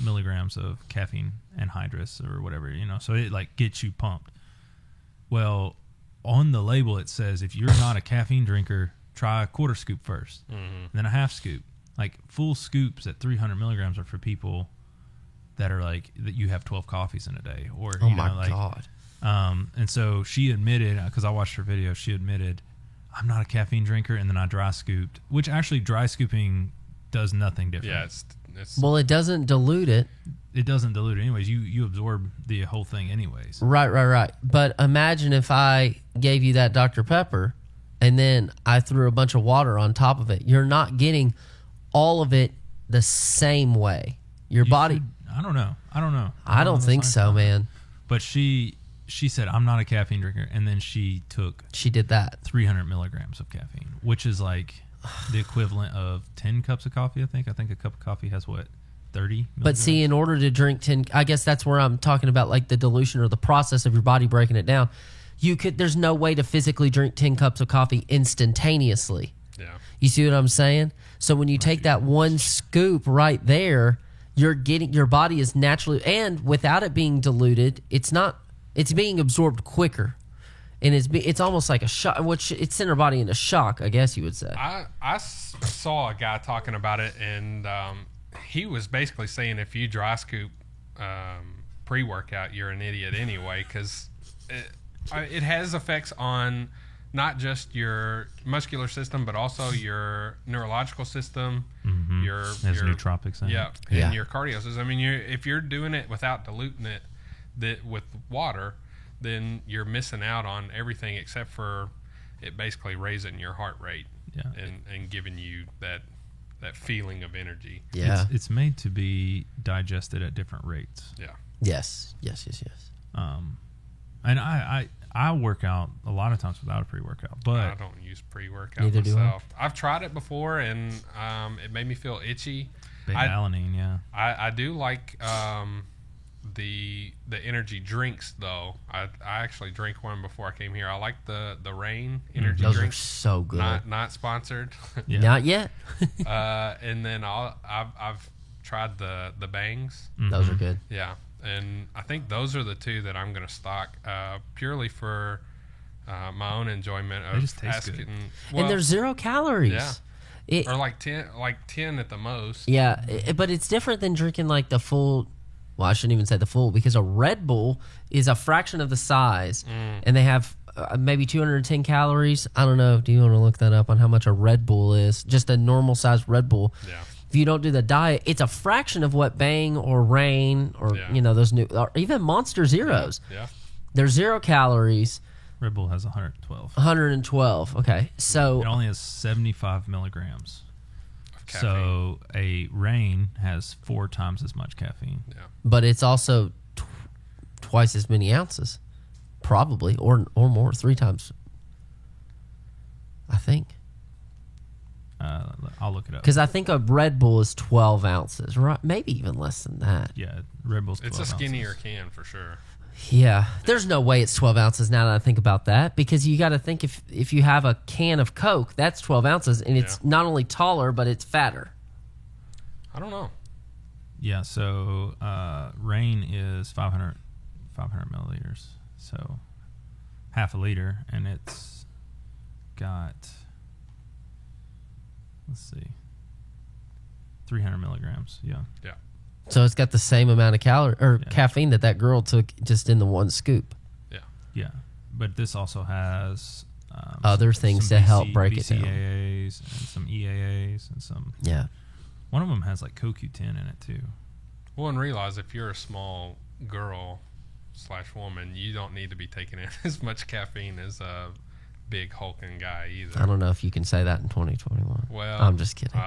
milligrams of caffeine anhydrous or whatever, so it like gets you pumped. Well, on the label it says if you're not a caffeine drinker, try a quarter scoop first, then a half scoop. Like full scoops at 300 milligrams are for people that are like that you have 12 coffees in a day, or God. And so she admitted, because I watched her video, she admitted, I'm not a caffeine drinker, and then I dry scooped, which actually dry scooping does nothing different. Yeah, it's Well, it doesn't dilute it. It doesn't dilute it anyways. You absorb the whole thing anyways. Right. But imagine if I gave you that Dr. Pepper and then I threw a bunch of water on top of it. You're not getting all of it the same way. Your body... I don't know. I don't think so, man. But she said, I'm not a caffeine drinker. And then she did that. 300 milligrams of caffeine, which is like the equivalent of 10 cups of coffee, I think. I think a cup of coffee has, 30 milligrams? But see, in order to drink 10, I guess that's where I'm talking about like the dilution or the process of your body breaking it down. There's no way to physically drink 10 cups of coffee instantaneously. Yeah. You see what I'm saying? So when you take that one scoop right there, your body is naturally, and without it being diluted, it's being absorbed quicker. And it's almost like a shock, which it sent our body into shock, I guess you would say. I saw a guy talking about it, and he was basically saying if you dry scoop pre-workout, you're an idiot anyway, because it has effects on not just your muscular system, but also your neurological system. Your nootropics in it. And your cardio system. I mean, if you're doing it without diluting it with water, then you're missing out on everything except for it basically raising your heart rate and giving you that feeling of energy. Yeah. It's made to be digested at different rates. Yeah. Yes. And I work out a lot of times without a pre-workout, but I don't use pre-workout Neither do myself. I've tried it before, and it made me feel itchy. alanine, yeah. I do like the energy drinks though. I actually drank one before I came here. I like the Rain energy Those drinks. are so good. Not sponsored. Yeah. Not yet. And then I've tried the Bangs. Those are good. Yeah, and I think those are the 2 that I'm going to stock purely for my own enjoyment of They just taste asking. good. And they're 0 calories. Yeah. Or like 10 at the most. Yeah, but it's different than drinking like the full. Well, I shouldn't even say the full, because a Red Bull is a fraction of the size, and they have maybe 210 calories. I don't know. Do you want to look that up on how much a Red Bull is? Just a normal size Red Bull. Yeah. If you don't do the diet, it's a fraction of what Bang or Rain or those new, or even Monster Zeros. Yeah. They're 0 calories. Red Bull has 112. 112. Okay, so It only has 75 milligrams. Caffeine. So a Rain has 4 times as much caffeine. Yeah. but it's also twice as many ounces, probably, or more, 3 times. I think. I'll look it up. Because I think a Red Bull is 12 ounces, right? Maybe even less than that. Yeah, Red Bull's 12 It's a skinnier ounces. can for sure. Yeah, there's no way it's 12 ounces now that I think about that, because you got to think if you have a can of Coke, that's 12 ounces, and it's not only taller, but it's fatter. I don't know. Yeah, so Reign is 500 milliliters, so half a liter, and it's got, let's see, 300 milligrams. Yeah. Yeah. So it's got the same amount of caffeine that girl took just in the one scoop. Yeah. Yeah, but this also has Other things to help break it down. BCAAs and some EAAs and some. Yeah. One of them has like CoQ10 in it too. Well, and realize if you're a small girl / woman, you don't need to be taking in as much caffeine as a big hulking guy either. I don't know if you can say that in 2021. Well, I'm just kidding.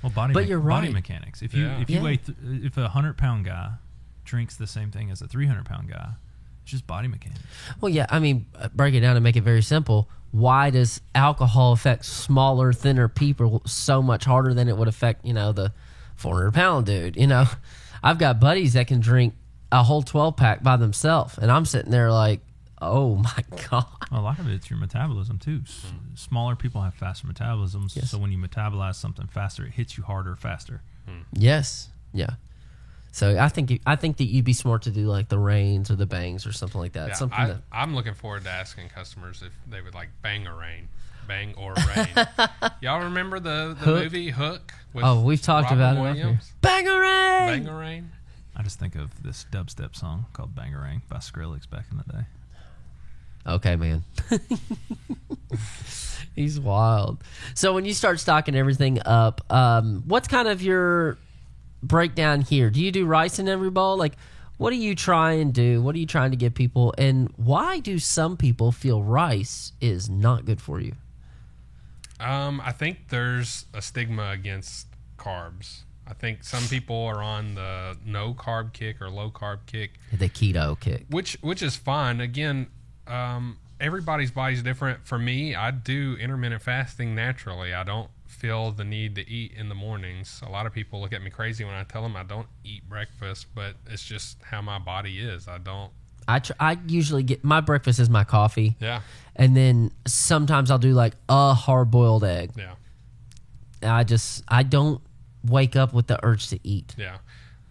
Well, body you're body right. mechanics. If you weigh if a 100-pound guy drinks the same thing as a 300-pound guy, it's just body mechanics. Well, yeah, I mean, break it down and make it very simple. Why does alcohol affect smaller, thinner people so much harder than it would affect, the 400-pound dude? I've got buddies that can drink a whole 12-pack by themselves, and I'm sitting there like, oh my God. Well, a lot of it's your metabolism too. Smaller people have faster metabolisms, Yes. so when you metabolize something faster, it hits you harder, faster. Yes. Yeah. So I think that you'd be smart to do like the Reigns or the Bangs or something like that. Yeah, I'm looking forward to asking customers if they would like Bang or Rain. Y'all remember the movie Hook? With we've talked Robin about it. Williams? Bangarang! Bangarang? I just think of this dubstep song called Bangarang by Skrillex back in the day. Okay, man. He's wild. So when you start stocking everything up, what's kind of your breakdown here? Do you do rice in every bowl? Like, what do you try and do? What are you trying to give people? And why do some people feel rice is not good for you? I think there's a stigma against carbs. I think some people are on the no carb kick or low carb kick, The keto kick. which is fine. Again, everybody's body's different. For me, I do intermittent fasting naturally. I don't feel the need to eat in the mornings. A lot of people look at me crazy when I tell them I don't eat breakfast, but it's just how my body is. I don't. I usually get my breakfast is my coffee. Yeah. And then sometimes I'll do like a hard-boiled egg. Yeah. I don't wake up with the urge to eat. Yeah.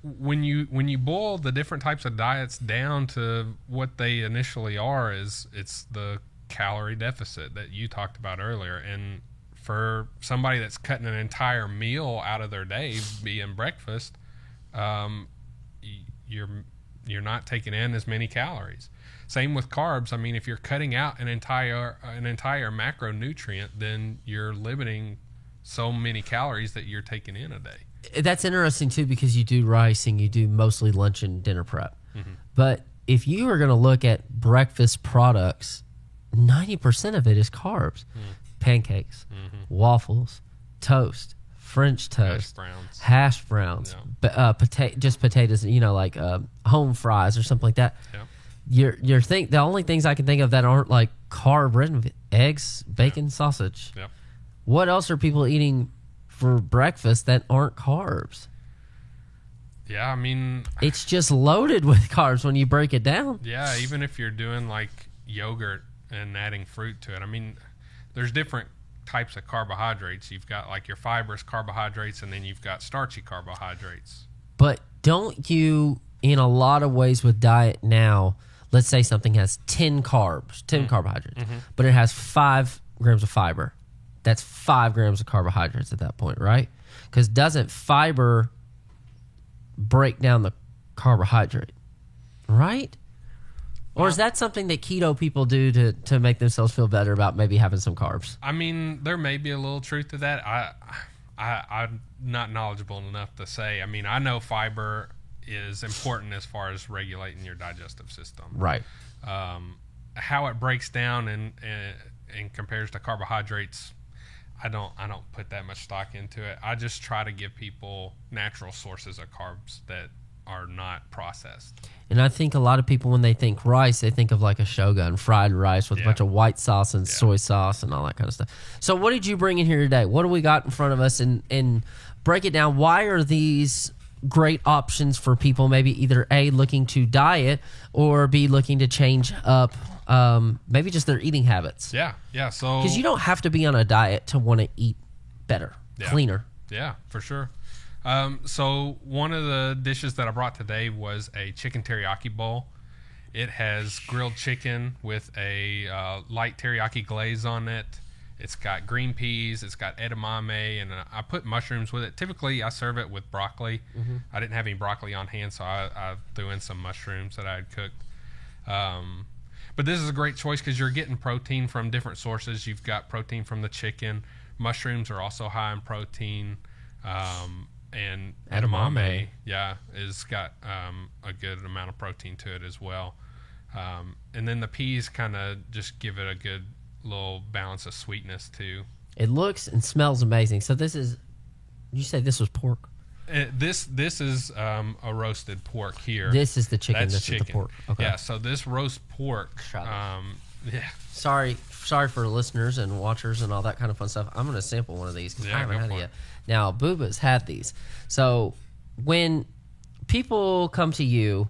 When you boil the different types of diets down to what they initially are, it's the calorie deficit that you talked about earlier. And for somebody that's cutting an entire meal out of their day, being breakfast, you're not taking in as many calories. Same with carbs. I mean, if you're cutting out an entire macronutrient, then you're limiting so many calories that you're taking in a day. That's interesting too, because you do rice and you do mostly lunch and dinner prep. Mm-hmm. But if you are going to look at breakfast products, 90% of it is carbs. Pancakes, waffles, toast, French toast, hash browns, just potatoes, like home fries or something like that. Yeah. The only things I can think of that aren't like carb ridden: eggs, bacon, sausage. Yep. What else are people eating for breakfast that aren't carbs? Yeah, I mean, It's just loaded with carbs when you break it down. yeah, even if you're doing like yogurt and adding fruit to it. I mean, there's different types of carbohydrates. You've got like your fibrous carbohydrates, and then you've got starchy carbohydrates. But don't you, in a lot of ways with diet now, let's say something has 10 carbs, 10 carbohydrates, but it has 5 grams of fiber. That's 5 grams of carbohydrates at that point, right? Because doesn't fiber break down the carbohydrate, right? Or is that something that keto people do to make themselves feel better about maybe having some carbs? I mean, there may be a little truth to that. I'm not knowledgeable enough to say. I mean, I know fiber is important as far as regulating your digestive system. Right. How it breaks down and compares to carbohydrates, I don't put that much stock into it. I just try to give people natural sources of carbs that are not processed. And I think a lot of people, when they think rice, they think of like a Shogun fried rice with a bunch of white sauce and soy sauce and all that kind of stuff. So what did you bring in here today? What do we got in front of us? And break it down. Why are these great options for people maybe either A, looking to diet, or B, looking to change up maybe just their eating habits? Yeah. So Because you don't have to be on a diet to want to eat better, cleaner. Yeah, for sure. So one of the dishes that I brought today was a chicken teriyaki bowl. It has grilled chicken with a light teriyaki glaze on it. It's got green peas. It's got edamame, and I put mushrooms with it. Typically, I serve it with broccoli. I didn't have any broccoli on hand, so I threw in some mushrooms that I had cooked. But this is a great choice because you're getting protein from different sources. You've got protein from the chicken. Mushrooms are also high in protein. And edamame, is got a good amount of protein to it as well. And then the peas kind of just give it a good little balance of sweetness too. It looks and smells amazing. So this is, you say this was pork? This is a roasted pork here. This is the chicken. That's this chicken. is the pork. Okay. Yeah, so this roast pork. Sorry for listeners and watchers and all that kind of fun stuff. I'm going to sample one of these because I haven't had it yet. Now, Bubba's had these. So when people come to you,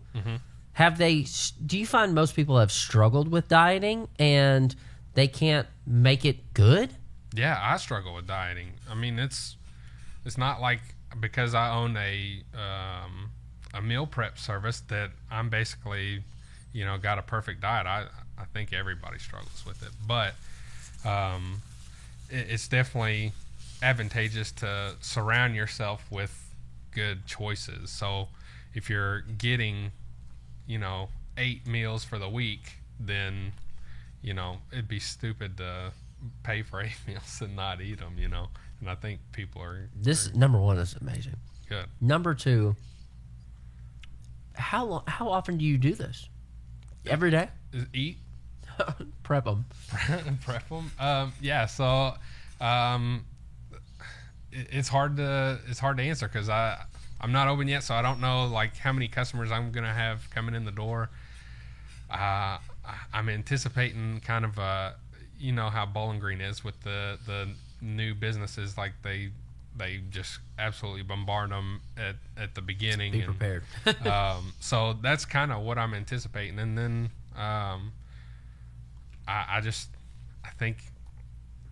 do you find most people have struggled with dieting and they can't make it good? Yeah, I struggle with dieting. I mean, it's not like because I own a meal prep service that I'm basically, got a perfect diet. I think everybody struggles with it, but it's definitely advantageous to surround yourself with good choices. So if you're getting, 8 meals for the week, then, it'd be stupid to pay for 8 meals and not eat them, And I think people are... Number one is amazing. Good. Number two, how often do you do this? Every day? Eat? Prep them. Prep them? So... it's hard to answer because I'm not open yet, so I don't know how many customers I'm gonna have coming in the door. I'm anticipating kind of how Bowling Green is with the new businesses, they just absolutely bombard them at the beginning. Be prepared. So that's kind of what I'm anticipating, and then I think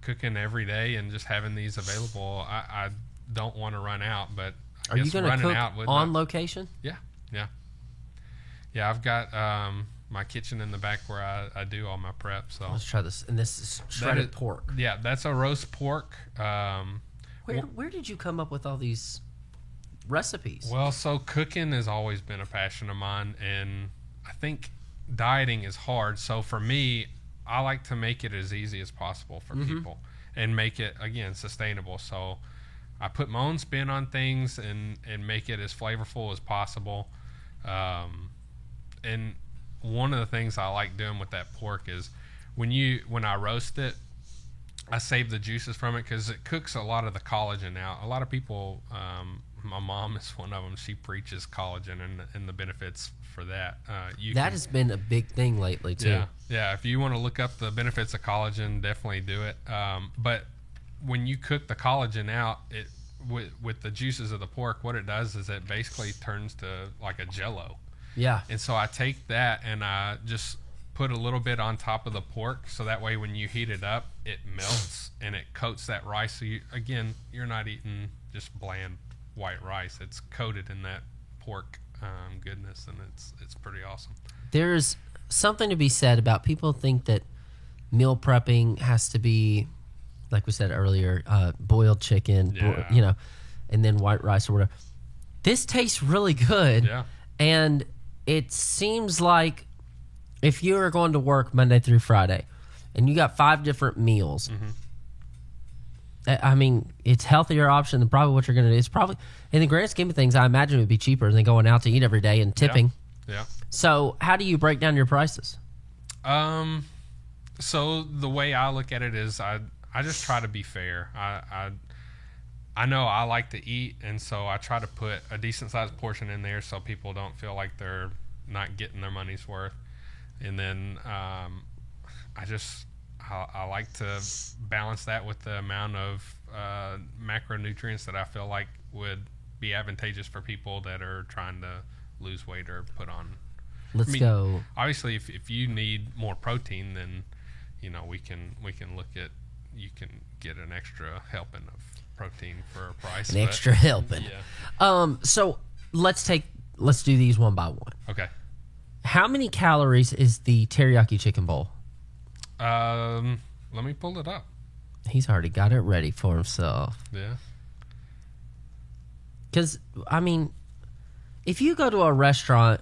cooking every day and just having these available, I don't want to run out, but are you going to cook on location? Yeah. I've got my kitchen in the back where I do all my prep. So let's try this. And this is shredded pork. Yeah, that's a roast pork. Where did you come up with all these recipes? Well, so cooking has always been a passion of mine, and I think dieting is hard. So for me, I like to make it as easy as possible for people and make it, again, sustainable. So I put my own spin on things and make it as flavorful as possible. And one of the things I like doing with that pork is when I roast it, I save the juices from it because it cooks a lot of the collagen out. A lot of people, my mom is one of them, she preaches collagen and the benefits for that. That has been a big thing lately too. Yeah. If you want to look up the benefits of collagen, definitely do it. But when you cook the collagen out, it with the juices of the pork, what it does is it basically turns to like a Jell-O. Yeah. And so I take that and I just put a little bit on top of the pork, so that way when you heat it up, it melts and it coats that rice. So you're not eating just bland white rice. It's coated in that pork goodness, and it's pretty awesome. There's something to be said about people think that meal prepping has to be, like we said earlier, boiled chicken, and then white rice or whatever. This tastes really good. Yeah. And it seems like if you are going to work Monday through Friday and you got 5 different meals, I mean, it's healthier option than probably what you're going to do. It's probably, in the grand scheme of things, I imagine it would be cheaper than going out to eat every day and tipping. Yeah. So how do you break down your prices? So the way I look at it is I just try to be fair. I know I like to eat, and so I try to put a decent sized portion in there so people don't feel like they're not getting their money's worth. And then I like to balance that with the amount of macronutrients that I feel like would be advantageous for people that are trying to lose weight or put on. Let's go. Obviously, if you need more protein, then we can look at, you can get an extra helping of protein for a price. An extra helping. Yeah. So let's do these one by one. Okay. How many calories is the teriyaki chicken bowl? Let me pull it up. He's already got it ready for himself. Yeah. Because, I mean, if you go to a restaurant,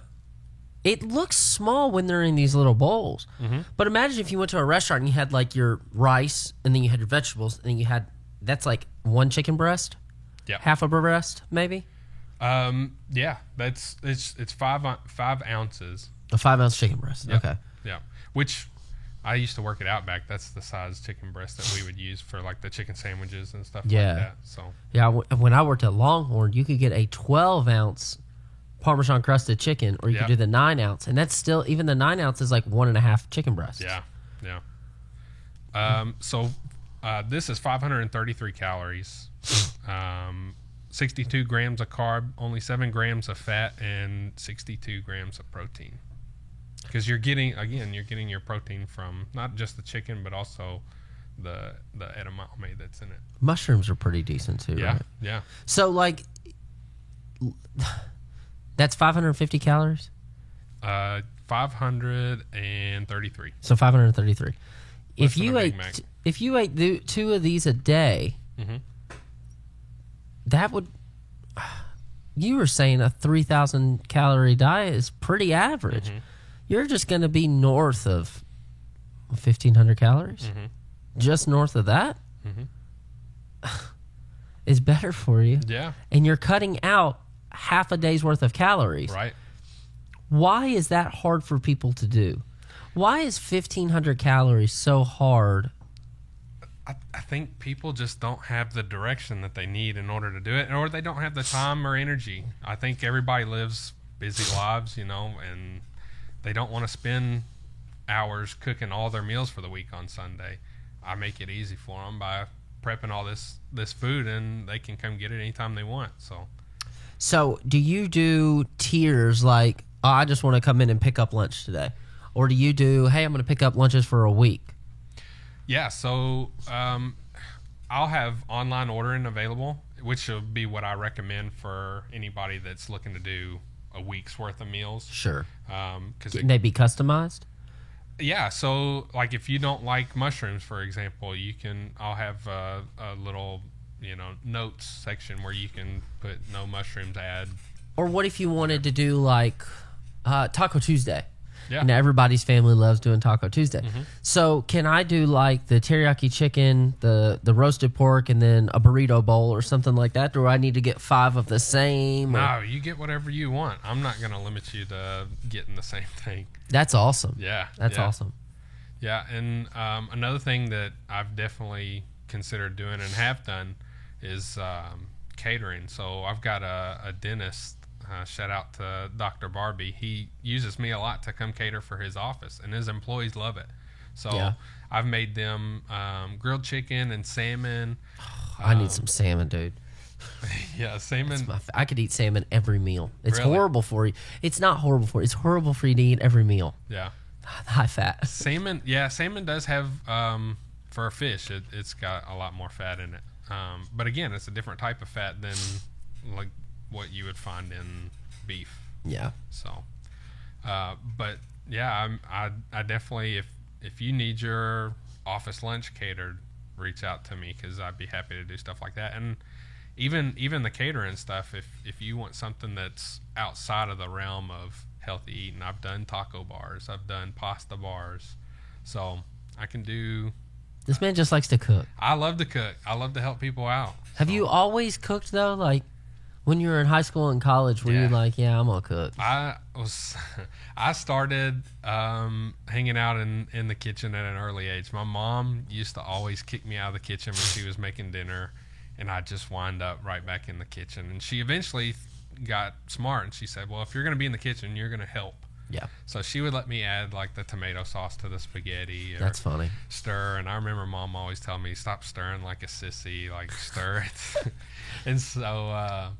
it looks small when they're in these little bowls. Mm-hmm. But imagine if you went to a restaurant and you had like your rice and then you had your vegetables and then you had, that's like one chicken breast? Yeah. Half a breast, maybe? Yeah. It's 5 ounces. A 5-ounce chicken breast. Yeah. Okay. Yeah. Which I used to work at Outback. That's the size chicken breast that we would use for like the chicken sandwiches and stuff Yeah. like that. So Yeah, when I worked at Longhorn, you could get a 12-ounce Parmesan crusted chicken, or you could do the 9-ounce, and that's still, even the 9-ounce is like 1.5 chicken breasts. yeah. So this is 533 calories, 62 grams of carb, only 7 grams of fat, and 62 grams of protein. Because you're getting your protein from not just the chicken, but also the edamame that's in it. Mushrooms are pretty decent too, Yeah, right? yeah. So like, that's 550 calories? 533. So 533. If than you a Big ate Mac. if you ate 2 of these a day, Mhm. that would, you were saying a 3,000 calorie diet is pretty average. Mm-hmm. You're just going to be north of 1,500 calories. Mm-hmm. Just north of that is better for you. Yeah, And you're cutting out half a day's worth of calories. right. Why is that hard for people to do? Why is 1,500 calories so hard? I think people just don't have the direction that they need in order to do it, or they don't have the time or energy. I think everybody lives busy lives, and they don't want to spend hours cooking all their meals for the week on Sunday. I make it easy for them by prepping all this food, and they can come get it anytime they want. So do you do tiers like, oh, I just want to come in and pick up lunch today? Or do you do, hey, I'm going to pick up lunches for a week? Yeah, so I'll have online ordering available, which will be what I recommend for anybody that's looking to do a week's worth of meals. Sure. Because Can they be customized? yeah, so like if you don't like mushrooms, for example, I'll have a little notes section where you can put no mushrooms add. Or what if you wanted to do like Taco Tuesday? Yeah. Everybody's family loves doing Taco Tuesday. So can I do like the teriyaki chicken, the roasted pork, and then a burrito bowl or something like that? Or do I need to get 5 of the same? No, you get whatever you want. I'm not going to limit you to getting the same thing. That's awesome. Yeah. That's yeah. awesome. Yeah, and another thing that I've definitely considered doing and have done is catering. So I've got a dentist. Shout out to Dr. Barbie. He uses me a lot to come cater for his office, and his employees love it. So Yeah. I've made them grilled chicken and salmon. I need some salmon, dude. Yeah, salmon. I could eat salmon every meal. It's Really? horrible for you. It's not horrible for you. It's horrible for you to eat every meal. Yeah, High fat. salmon. Yeah, salmon does have for a fish. It's got a lot more fat in it. But again, it's a different type of fat than like what you would find in beef. Yeah. So, but yeah, I definitely, if you need your office lunch catered, reach out to me because I'd be happy to do stuff like that. And even the catering stuff, if you want something that's outside of the realm of healthy eating, I've done taco bars, I've done pasta bars, so I can do. This man just likes to cook. I love to cook. I love to help people out. Have you always cooked though? Like when you were in high school and college, were you Yeah. like, yeah, I'm gonna cook? I started hanging out in the kitchen at an early age. My mom used to always kick me out of the kitchen when she was making dinner, and I just wind up right back in the kitchen. And she eventually got smart, and she said, well, if you're going to be in the kitchen, you're going to help. Yeah. So she would let me add like the tomato sauce to the spaghetti. Or That's funny. Stir. And I remember Mom always telling me, stop stirring like a sissy, like stir it. And so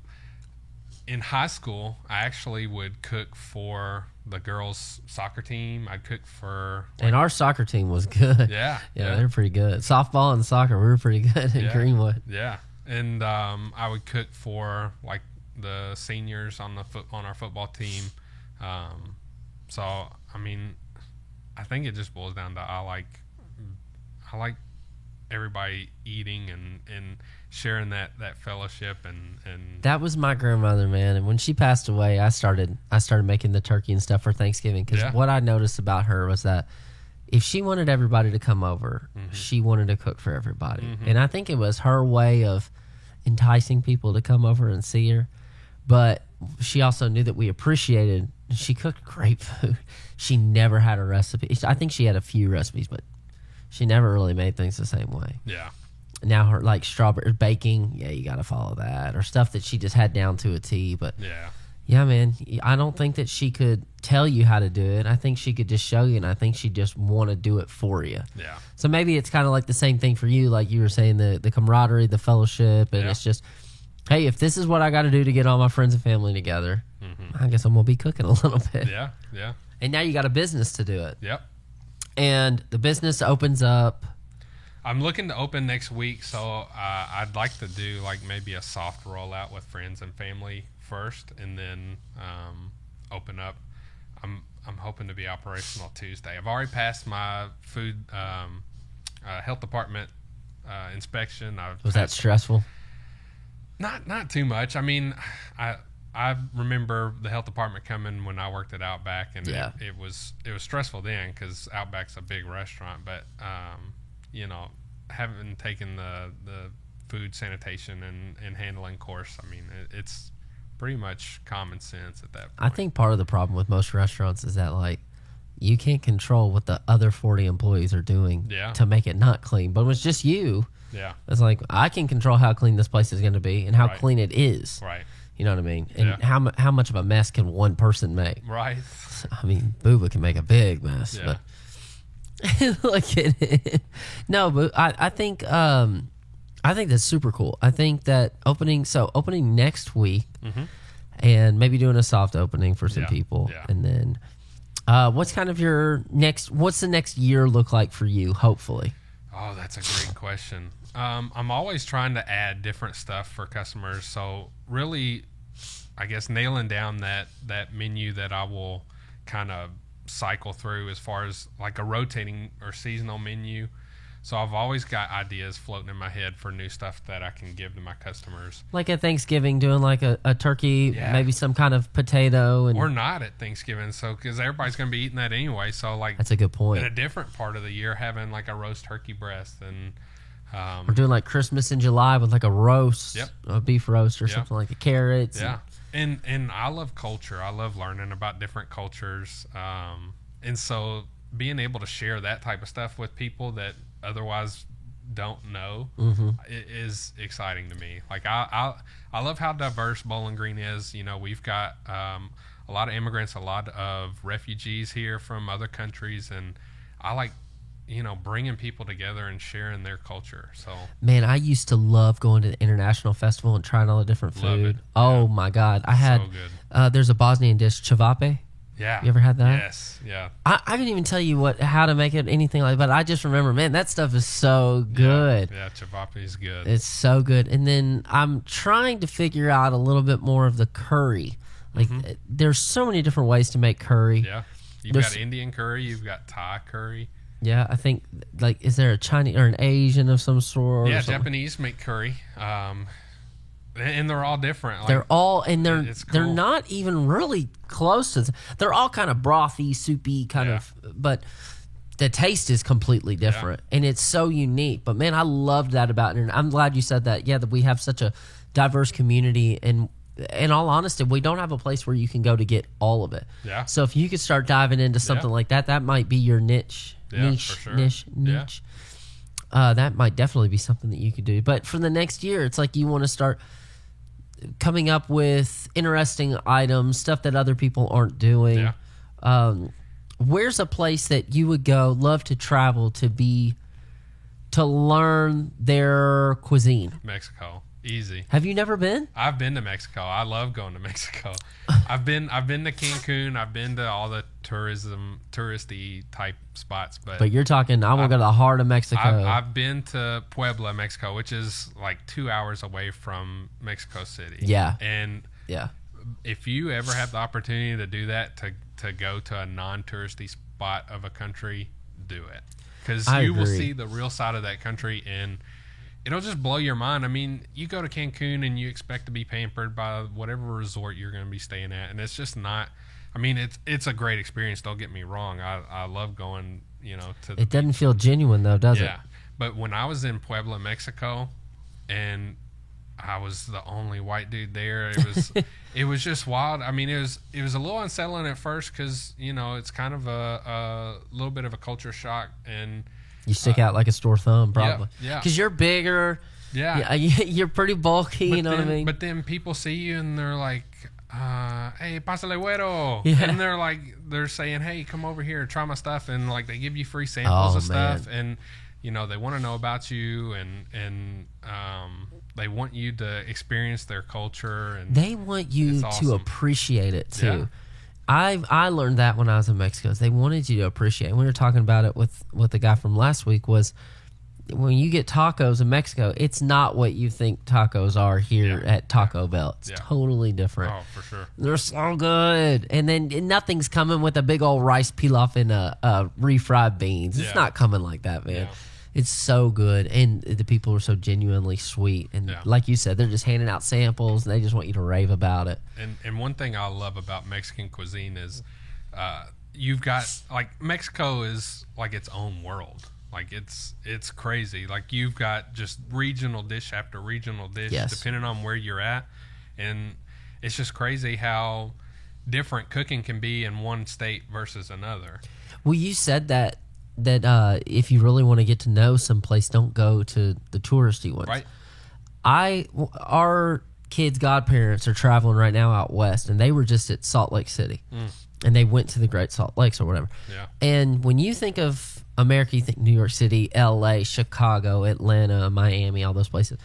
in high school, I actually would cook for the girls' soccer team. I'd cook for... And our soccer team was good. Yeah. Yeah, they're pretty good. Softball and soccer, we were pretty good in Greenwood. Yeah. And I would cook for like the seniors on our football team. So, I mean, I think it just boils down to I like everybody eating and sharing that fellowship and That was my grandmother, man. And when she passed away, I started making the turkey and stuff for Thanksgiving, because what I noticed about her was that if she wanted everybody to come over, she wanted to cook for everybody. And I think it was her way of enticing people to come over and see her. But she also knew that we appreciated. She cooked great food. She never had a recipe. I think she had a few recipes, but she never really made things the same way. Yeah. Now her like strawberry baking, yeah, you got to follow that, or stuff that she just had down to a T. But yeah, man, I don't think that she could tell you how to do it. I think she could just show you, and I think she just want to do it for you. Yeah. So maybe it's kind of like the same thing for you, like you were saying, the camaraderie, the fellowship, and it's just, hey, if this is what I got to do to get all my friends and family together, I guess I'm gonna be cooking a little bit. Yeah. Yeah. And now you got a business to do it. Yep. And the business opens up. I'm looking to open next week, so I'd like to do like maybe a soft rollout with friends and family first, and then open up. I'm hoping to be operational Tuesday. I've already passed my food health department inspection. Was that stressful? Not too much. I mean, I remember the health department coming when I worked at Outback, and it was stressful then because Outback's a big restaurant. But you know, having taken the food sanitation and handling course, I mean, it's pretty much common sense at that point. I think part of the problem with most restaurants is that like you can't control what the other 40 employees are doing to make it not clean. But when it's just you, it's like I can control how clean this place is going to be and how clean it is. Right. You know what I mean? And how much of a mess can one person make? Right. I mean, Booba can make a big mess. Yeah. But look at it. No, but I think that's super cool. I think that opening next week, and maybe doing a soft opening for some people, and then what's the next year look like for you? Hopefully. Oh, that's a great question. I'm always trying to add different stuff for customers. So really, I guess nailing down that menu that I will kind of cycle through as far as like a rotating or seasonal menu. So I've always got ideas floating in my head for new stuff that I can give to my customers. Like at Thanksgiving, doing like a turkey, maybe some kind of potato. Or not at Thanksgiving, so because everybody's going to be eating that anyway. So like that's a good point. In a different part of the year, having like a roast turkey breast and we're doing like Christmas in July with like a roast, a beef roast or something like the carrots. Yeah, and I love culture. I love learning about different cultures, and so being able to share that type of stuff with people that otherwise don't know is exciting to me. Like I love how diverse Bowling Green is. You know, we've got a lot of immigrants, a lot of refugees here from other countries, and I like, you know, bringing people together and sharing their culture. So, man, I used to love going to the International Festival and trying all the different food. Oh my God, I had there's a Bosnian dish, cevape. Yeah. You ever had that? Yes. Yeah. I couldn't even tell you how to make it, anything like that, but I just remember, man, that stuff is so good. Yeah, cevape is good. It's so good. And then I'm trying to figure out a little bit more of the curry. Like, there's so many different ways to make curry. Yeah. You've got Indian curry. You've got Thai curry. Yeah, I think, like, is there a Chinese or an Asian of some sort? Yeah, Japanese make curry. And they're all different. Like, they're all, and they're cool. not even really close to. They're all kind of brothy, soupy kind of, but the taste is completely different, and it's so unique. But man, I loved that about it, and I'm glad you said that. Yeah, that we have such a diverse community, and in all honesty, we don't have a place where you can go to get all of it. Yeah. So if you could start diving into something like that, that might be your niche. Yeah, niche, for sure. niche. that might definitely be something that you could do. But for the next year, it's like you want to start coming up with interesting items, stuff that other people aren't doing. Yeah. Where's a place that you would go, love to travel to learn their cuisine? Mexico. Easy. Have you never been? I've been to Mexico. I love going to Mexico. I've been to Cancun. I've been to all the touristy type spots. But you're talking, I want to go to the heart of Mexico. I've been to Puebla, Mexico, which is like 2 hours away from Mexico City. Yeah. And yeah, if you ever have the opportunity to do that, to go to a non-touristy spot of a country, do it. Because you will see the real side of that country, and it'll just blow your mind. I mean, you go to Cancun and you expect to be pampered by whatever resort you're going to be staying at, and it's just not. I mean, it's a great experience. Don't get me wrong. I love going, to the it doesn't feel genuine though, does it? Yeah. But when I was in Puebla, Mexico, and I was the only white dude there, it was just wild. I mean, it was a little unsettling at first because it's kind of a little bit of a culture shock, and you stick out like a sore thumb, probably. Yeah. Because you're bigger. Yeah. You're pretty bulky, you know what I mean? But then people see you and they're like, hey, pásale güero. Yeah. And they're saying, hey, come over here and try my stuff. And like they give you free samples of stuff. And, they want to know about you and they want you to experience their culture. And they want you awesome. to appreciate it too. Yeah. I learned that when I was in Mexico. They wanted you to appreciate it. We were talking about it with the guy from last week, was when you get tacos in Mexico, it's not what you think tacos are here at Taco Bell. It's totally different. Oh, for sure. They're so good. And then nothing's coming with a big old rice pilaf and a refried beans. It's not coming like that, man. Yeah. It's so good, and the people are so genuinely sweet. And like you said, they're just handing out samples, and they just want you to rave about it. And one thing I love about Mexican cuisine is you've got, like, Mexico is like its own world. Like, it's crazy. Like, you've got just regional dish after regional dish, depending on where you're at. And it's just crazy how different cooking can be in one state versus another. Well, you said that if you really want to get to know someplace, don't go to the touristy ones. Right. Our kids' godparents are traveling right now out west, and they were just at Salt Lake City, and they went to the Great Salt Lakes or whatever. Yeah. And when you think of America, you think New York City, L.A., Chicago, Atlanta, Miami, all those places.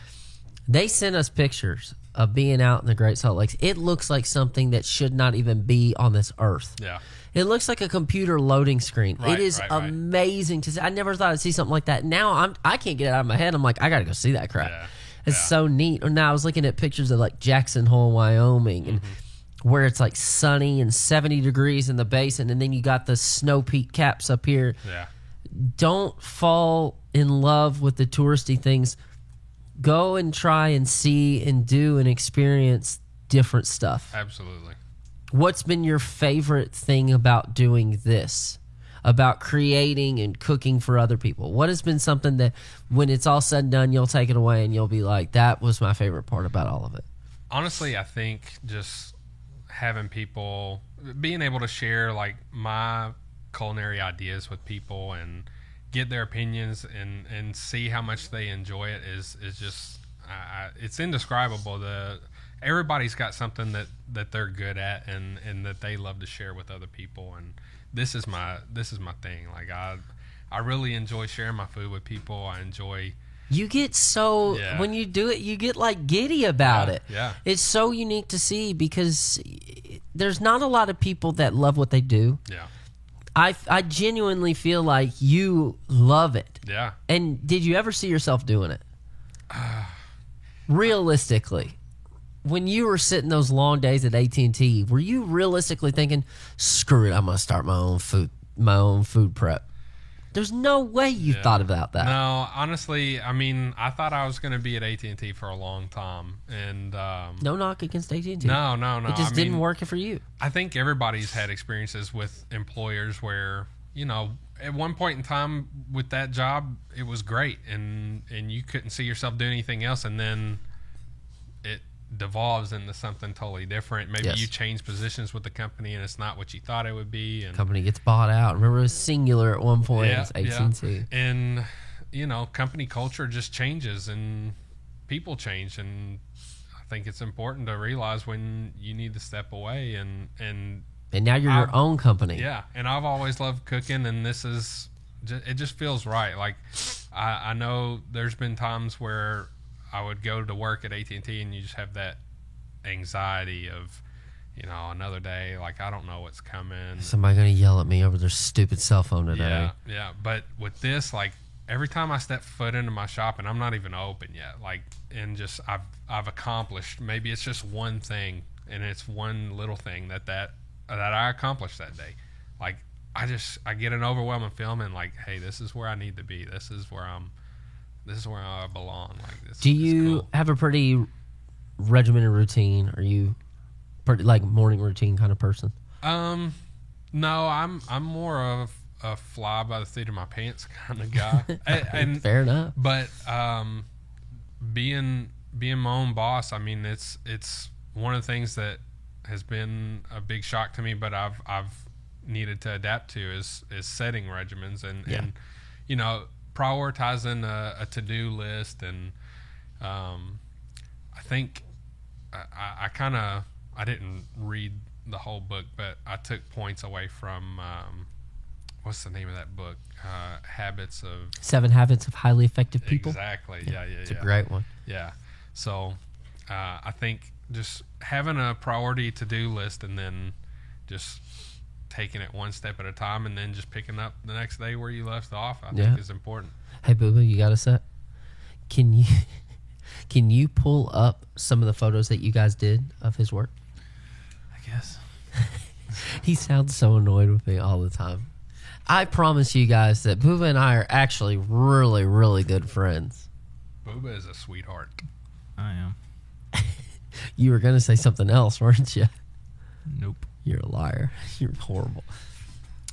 They sent us pictures of being out in the Great Salt Lakes. It looks like something that should not even be on this earth. Yeah. It looks like a computer loading screen. Right, it is amazing to see. I never thought I'd see something like that. Now I can't get it out of my head. I'm like, I got to go see that crap. Yeah. It's so neat. Or now I was looking at pictures of like Jackson Hole, Wyoming, and where it's like sunny and 70 degrees in the basin, and then you got the snow peak caps up here. Yeah. Don't fall in love with the touristy things. Go and try and see and do and experience different stuff. Absolutely. What's been your favorite thing about doing this? About creating and cooking for other people? What has been something that when it's all said and done, you'll take it away and you'll be like, that was my favorite part about all of it? Honestly, I think just having people, being able to share like my culinary ideas with people and get their opinions and see how much they enjoy it is just, it's indescribable. Everybody's got something that they're good at and that they love to share with other people, and this is my thing. Like I really enjoy sharing my food with people. I enjoy. You get when you do it, you get like giddy about it. Yeah, it's so unique to see because there's not a lot of people that love what they do. Yeah, I genuinely feel like you love it. Yeah. And did you ever see yourself doing it? Realistically. When you were sitting those long days at AT&T, were you realistically thinking, screw it, I'm going to start my own food prep? There's no way you thought about that. No, honestly, I mean, I thought I was going to be at AT&T for a long time. And no knock against AT&T. No. It just didn't work for you. I think everybody's had experiences with employers where, at one point in time with that job, it was great. And you couldn't see yourself doing anything else. And then it devolves into something totally different. Maybe you change positions with the company and it's not what you thought it would be. And company gets bought out. Remember it was Singular at one point. It was AT&T. And company culture just changes and people change, and I think it's important to realize when you need to step away and now you're your own company. yeah. And I've always loved cooking, and it just feels right. Like I know there's been times where I would go to work at AT&T and you just have that anxiety of, another day, like I don't know what's coming. Somebody gonna yell at me over their stupid cell phone today. Yeah. But with this, like every time I step foot into my shop, and I'm not even open yet, like, and just I've accomplished, maybe it's just one thing, and it's one little thing that I accomplished that day. Like I get an overwhelming feeling, like, hey, this is where I need to be. This is where I belong. Like this. Do you have a pretty regimented routine? Are you pretty like morning routine kind of person? No, I'm more of a fly by the seat of my pants kind of guy. and Fair enough. But being my own boss, I mean, it's one of the things that has been a big shock to me, but I've needed to adapt to is setting regimens and prioritizing a to-do list. And I think I didn't read the whole book, but I took points away from what's the name of that book? Habits of 7 Habits of Highly Effective People. Exactly. Yeah. It's a great one. Yeah. So I think just having a priority to-do list and then just taking it one step at a time and then just picking up the next day where you left off, I think is important. Hey, Boo Boo, you got a set? Can you pull up some of the photos that you guys did of his work? I guess. He sounds so annoyed with me all the time. I promise you guys that Booba and I are actually really, really good friends. Booba is a sweetheart. I am. You were going to say something else, weren't you? Nope. You're a liar. You're horrible.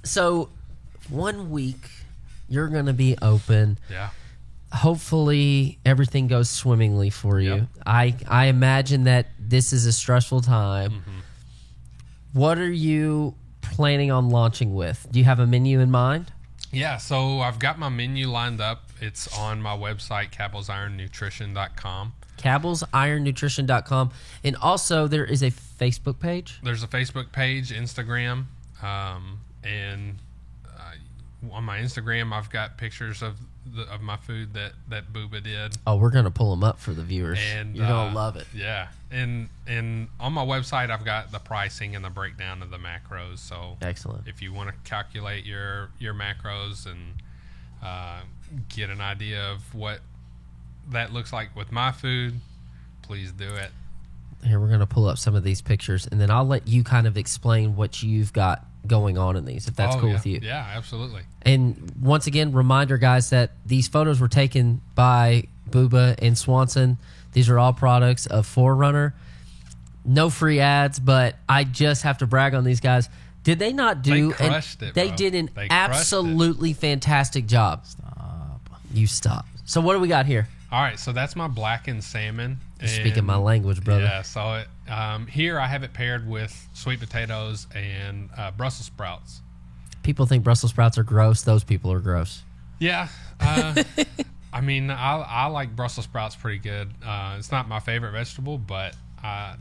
So, 1 week, you're going to be open. Yeah. Hopefully, everything goes swimmingly for you. Yep. I imagine that this is a stressful time. Mm-hmm. What are you planning on launching with? Do you have a menu in mind? Yeah, so I've got my menu lined up. It's on my website, cabellsironnutrition.com. cabellsironnutrition.com. And also, there is a Facebook page. There's a Facebook page, Instagram, and on my Instagram, I've got pictures of my food that Booba did. Oh, we're gonna pull them up for the viewers, and you're gonna love it. Yeah, and on my website, I've got the pricing and the breakdown of the macros. So excellent. If you want to calculate your macros and get an idea of what that looks like with my food, please do it. Here, we're gonna pull up some of these pictures, and then I'll let you kind of explain what you've got going on in these, if that's cool with you. Yeah, absolutely. And once again, reminder, guys, that these photos were taken by Booba and Swanson. These are all products of Forerunner. No free ads, but I just have to brag on these guys. Did they not do? They crushed it. They bro. did an They absolutely fantastic job. Stop. You stop. So what do we got here? All right, so that's my blackened salmon. You're speaking my language, brother. Yeah, so here I have it paired with sweet potatoes and Brussels sprouts. People think Brussels sprouts are gross. Those people are gross. Yeah. I mean, I like Brussels sprouts pretty good. It's not my favorite vegetable, but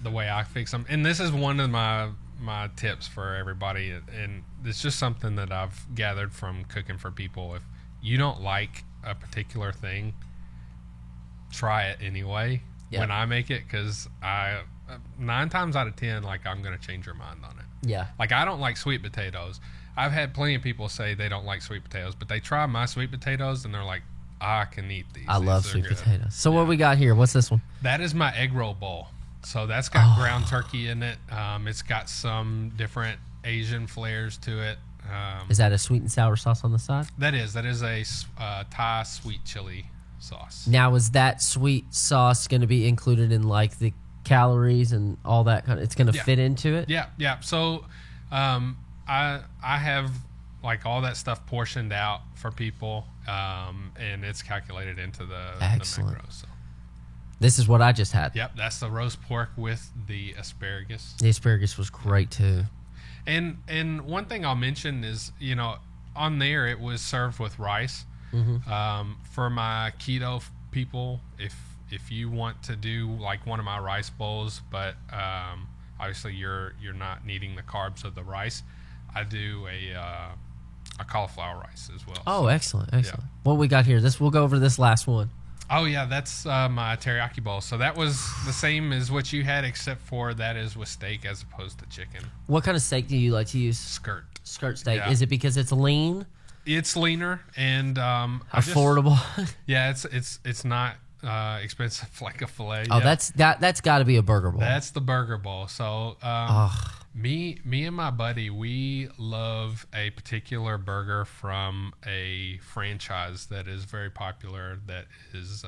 the way I fix them. And this is one of my tips for everybody. And it's just something that I've gathered from cooking for people. If you don't like a particular thing, try it anyway. Yep. When I make it, because 9 times out of 10, like, I'm going to change your mind on it. Yeah. Like, I don't like sweet potatoes. I've had plenty of people say they don't like sweet potatoes, but they try my sweet potatoes and they're like, I can eat these. I love These are sweet good. potatoes. So what we got here? What's this one? That is my egg roll bowl. So that's got ground turkey in it. It's got some different Asian flares to it. Is that a sweet and sour sauce on the side? That is a Thai sweet chili sauce. Now, is that sweet sauce going to be included in like the calories and all that kind of? It's going to fit into it. Yeah. So, I have like all that stuff portioned out for people, and it's calculated into the Excellent. macros. So. This is what I just had. Yep, that's the roast pork with the asparagus. The asparagus was great too. And one thing I'll mention is, on there it was served with rice. For my keto people, if you want to do like one of my rice bowls, but obviously you're not needing the carbs of the rice, I do a cauliflower rice as well. Oh, excellent. What we got here? We'll go over this last one. Oh yeah, that's my teriyaki bowl. So that was the same as what you had, except for that is with steak as opposed to chicken. What kind of steak do you like to use? Skirt Steak. Yeah. Is it because it's lean, It's leaner and affordable? Yeah, it's not expensive like a fillet. Oh, Yeah. that's got to be a burger bowl. That's the burger bowl. So me and my buddy, we love a particular burger from a franchise that is very popular, that is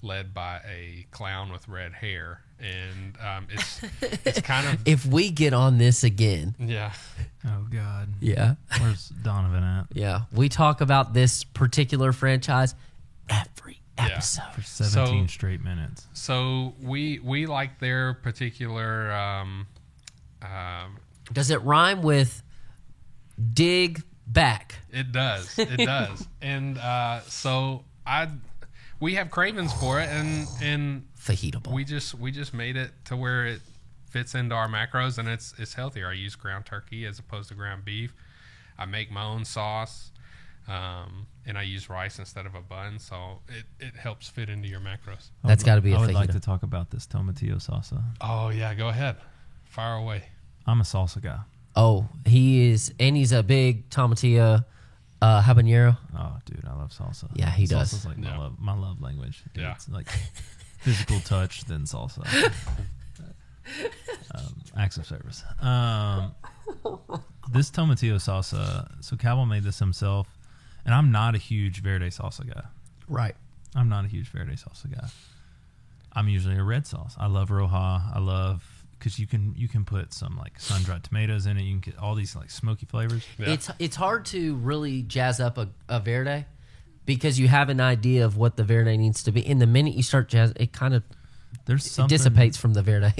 led by a clown with red hair, and it's kind of If we get on this again, yeah. Oh God. yeah, Where's Donovan at? yeah, we talk about this particular franchise every episode. For 17 So- straight minutes. So we like their particular. Does it rhyme with dig back? It does. It does. And so we have cravings for it, and Fajita bowl. we just made it to where it fits into our macros, and it's healthier. I use ground turkey as opposed to ground beef. I make my own sauce, and I use rice instead of a bun, so it helps fit into your macros. That's got to be a I would like fajita. to talk about this tomatillo salsa. Oh yeah, go ahead, fire away. I'm a salsa guy. Oh, he's a big tomatillo habanero. Oh, dude, I love salsa. Yeah, he does. Salsa's like Yeah. my love language. Yeah. It's like physical touch, then salsa. Acts of service. This tomatillo salsa, so Calvin made this himself, and I'm not a huge verde salsa guy. Right. I'm not a huge verde salsa guy. I'm usually a red sauce. I love Roja. I love, because you can put some like sun-dried tomatoes in it. You can get all these like smoky flavors. Yeah. It's hard to really jazz up a verde because you have an idea of what the verde needs to be. And the minute you start jazz, it kind of There's it something dissipates from the verde.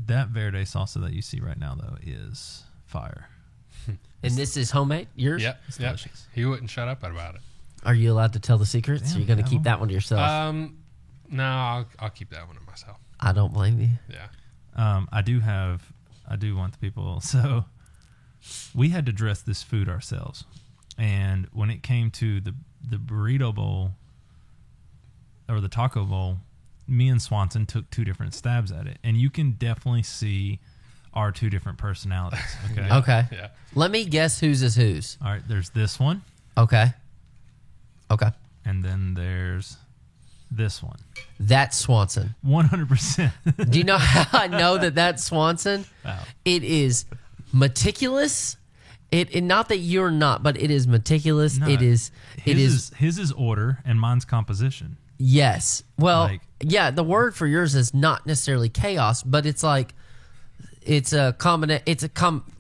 that verde salsa that you see right now though is fire. And this is homemade? Yours? Yep, yep. delicious. He wouldn't shut up about it. Are you allowed to tell the secrets? Damn, Or are you going to keep Calvin. that one to yourself? No, I'll keep that one to myself. I don't blame you. Yeah. I do want the people. So we had to dress this food ourselves, and when it came to the burrito bowl or the taco bowl, me and Swanson took two different stabs at it, and you can definitely see our two different personalities. Okay. Okay. Yeah. Let me guess whose is whose. All right. There's this one, Okay. Okay. and then there's this one. That's Swanson. 100%. Do you know how I know that that's Swanson? Wow. It is meticulous. It not that you're not, but it is meticulous. No, it is. His is order, and mine's composition. Yes. Well, Like- yeah. The word for yours is not necessarily chaos, but it's like it's a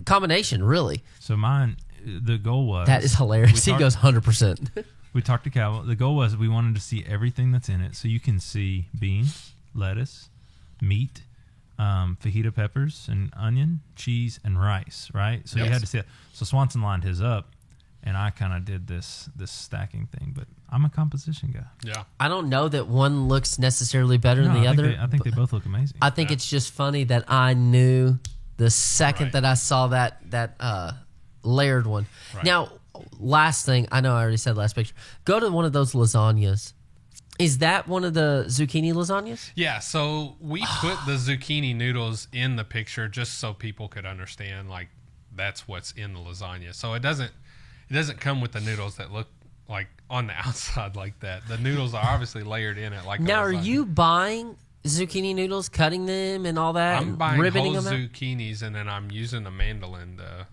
combination. Really, So mine, the goal was that is hilarious. we He talked- goes 100%. We talked to Cal. The goal was we wanted to see everything that's in it, so you can see beans, lettuce, meat, fajita peppers, and onion, cheese, and rice. Right. So you Yes. had to see it. So Swanson lined his up, and I kind of did this stacking thing. But I'm a composition guy. Yeah. I don't know that one looks necessarily better than the other. I think they both look amazing. I think it's just funny that I knew the second Right. that I saw that layered one. Right. Now, last thing, I know I already said last picture. Go to one of those lasagnas. Is that one of the zucchini lasagnas? Yeah, so we put the zucchini noodles in the picture just so people could understand like that's what's in the lasagna. So it doesn't come with the noodles that look like on the outside like that. The noodles are obviously layered in it like a Now, are lasagna. you buying zucchini noodles, cutting them and all that, I'm and buying ribboning whole them out? zucchinis and then I'm using a mandolin to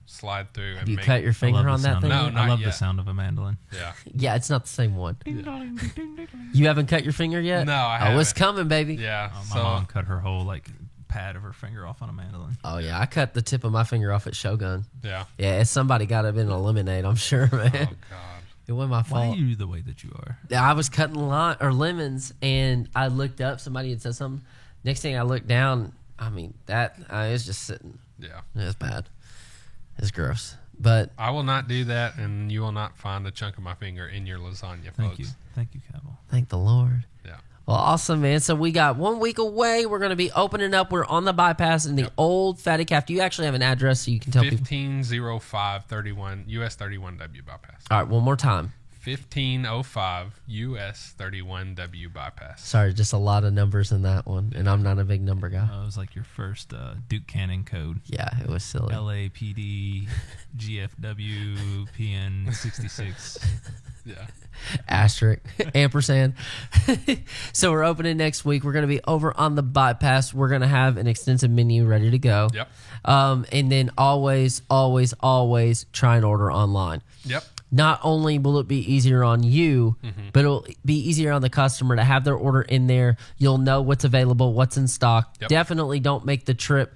slide through and Have you make cut your I finger love on the that sound thing? of- No, I not love the yet. sound of a mandolin. Yeah. Yeah, it's not the same one. You haven't cut your finger yet? No, I Oh, it's haven't. coming, baby. Yeah. My mom cut her whole like pad of her finger off on a mandolin. Oh, yeah, I cut the tip of my finger off at Shogun. Yeah. Yeah, it's somebody got it in a lemonade, I'm sure, man. Oh god. It wasn't my Why fault. are you the way that you are? I was cutting lemons, and I looked up. Somebody had said something. Next thing I looked down, I mean, that it's just sitting. Yeah. It's bad. It's gross. But I will not do that, and you will not find a chunk of my finger in your lasagna, folks. Thank you, Cabell. thank the Lord. Yeah. Well, awesome, man. So we got 1 week away. We're going to be opening up. We're on the bypass in the old Fatty Calf. Do you actually have an address so you can tell people? 150531 US 31W bypass. All right, one more time. 1505 US 31W bypass. Sorry, just a lot of numbers in that one, and I'm not a big number guy. It was like your first Duke Cannon code. Yeah, it was silly. LAPD GFW PN 66. Yeah. Asterisk, ampersand. So we're opening next week. We're going to be over on the bypass. We're going to have an extensive menu ready to go. Yep. And then always try and order online. Yep. Not only will it be easier on you, but it'll be easier on the customer to have their order in there. You'll know what's available, what's in stock. Yep. Definitely don't make the trip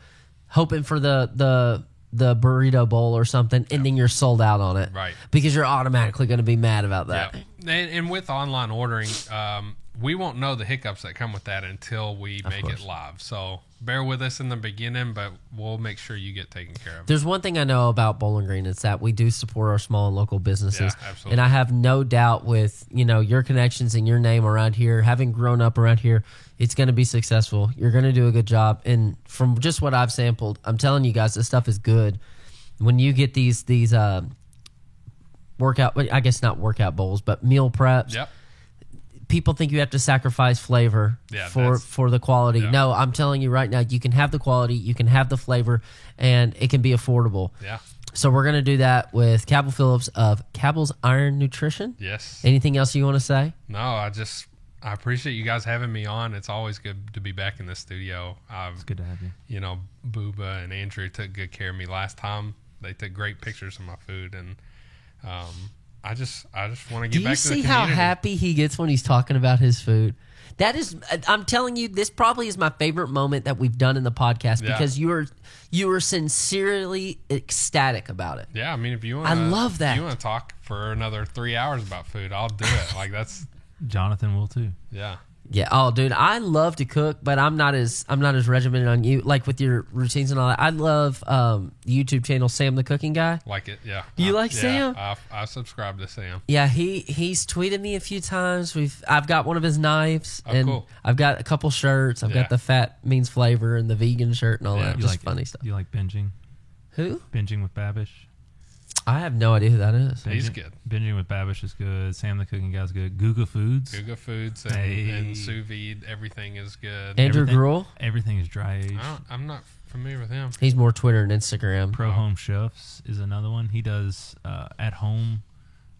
hoping for the burrito bowl or something, and then you're sold out on it. Right. Because you're automatically going to be mad about that. Yeah. And with online ordering, we won't know the hiccups that come with that until we make it live. So bear with us in the beginning, but we'll make sure you get taken care of. There's one thing I know about Bowling Green. It's that we do support our small and local businesses. Yeah, absolutely. And I have no doubt with, your connections and your name around here, having grown up around here, it's going to be successful. You're going to do a good job. And from just what I've sampled, I'm telling you guys, this stuff is good. When you get these workout, I guess not workout bowls, but meal preps. Yep. People think you have to sacrifice flavor for the quality. Yeah. No, I'm telling you right now, you can have the quality, you can have the flavor, and it can be affordable. Yeah. So we're going to do that with Cabell Phillips of Cabell's Iron Nutrition. Yes. Anything else you want to say? No, I appreciate you guys having me on. It's always good to be back in the studio. It's good to have you. Booba and Andrew took good care of me last time. They took great pictures of my food, and I just want to get back to the community. Do you see how happy he gets when he's talking about his food? That is, I'm telling you, this probably is my favorite moment that we've done in the podcast because you are sincerely ecstatic about it. Yeah, I mean, if you want, I love that. If you want to talk for another 3 hours about food, I'll do it. Like that's Jonathan will too. Yeah. Yeah. Oh, dude, I love to cook, but I'm not as regimented on you, like with your routines and all that. I love the YouTube channel Sam the Cooking Guy. Like it, yeah. You like Sam? I subscribe to Sam. Yeah, he's tweeted me a few times. I've got one of his knives, and cool. I've got a couple shirts. I've got the Fat Means Flavor and the vegan shirt and all that. Just funny stuff. You like binging? Who? Binging with Babish. I have no idea who that is. He's good. Binging with Babish is good. Sam the Cooking Guy's good. Guga Foods. Guga Foods and sous vide, everything is good. Andrew Gruel? Everything is dry aged. I'm not familiar with him. He's more Twitter and Instagram. Pro Home Chefs is another one. He does at home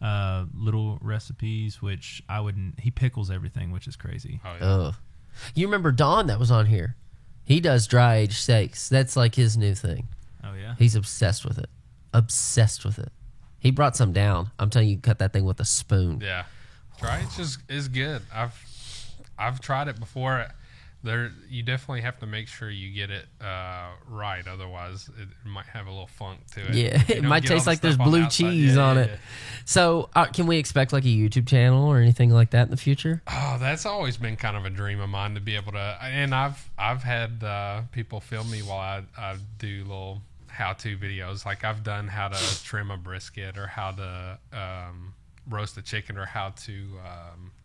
little recipes, which I wouldn't. He pickles everything, which is crazy. Oh, yeah. Ugh. You remember Don that was on here? He does dry aged steaks. That's like his new thing. Oh yeah. He's obsessed with it. Obsessed with it. He brought some down. I'm telling you, cut that thing with a spoon. Yeah, dry aged is good. I've tried it before. You definitely have to make sure you get it right, otherwise it might have a little funk to it. Yeah, it might taste like there's blue cheese on it. So, can we expect like a YouTube channel or anything like that in the future? Oh, that's always been kind of a dream of mine to be able to. And I've had people film me while I do little how-to videos. Like I've done how to trim a brisket or how to roast a chicken or how to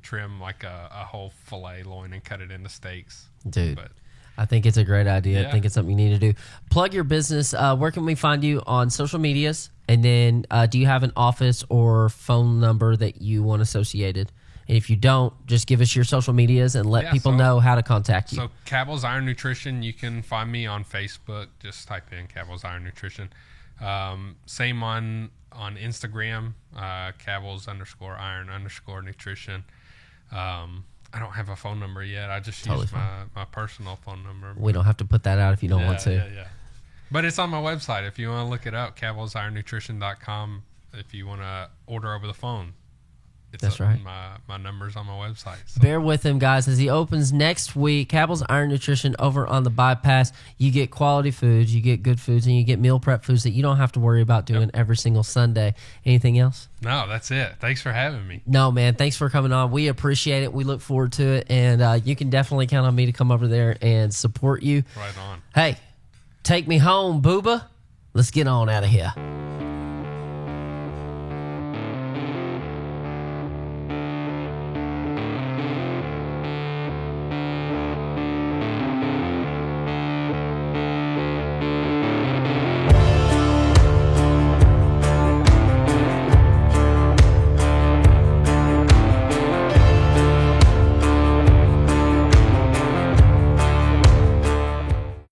trim like a whole filet loin and cut it into steaks. Dude, I think it's a great idea. Yeah. I think it's something you need to do. Plug your business. Where can we find you on social medias? And then do you have an office or phone number that you want associated? And if you don't, just give us your social medias and let people know how to contact you. So Cabell's Iron Nutrition, you can find me on Facebook. Just type in Cabell's Iron Nutrition. Same on Instagram, Cabell's _Iron_Nutrition. I don't have a phone number yet. I just use my personal phone number. We don't have to put that out if you don't want to. Yeah. But it's on my website. If you want to look it up, CabellsIronNutrition.com. If you want to order over the phone. That's right. My number's on my website. So. Bear with him, guys, as he opens next week. Cabell's Iron Nutrition over on the bypass. You get quality foods, you get good foods, and you get meal prep foods that you don't have to worry about doing every single Sunday. Anything else? No, that's it. Thanks for having me. No, man. Thanks for coming on. We appreciate it. We look forward to it. And you can definitely count on me to come over there and support you. Right on. Hey, take me home, Booba. Let's get on out of here.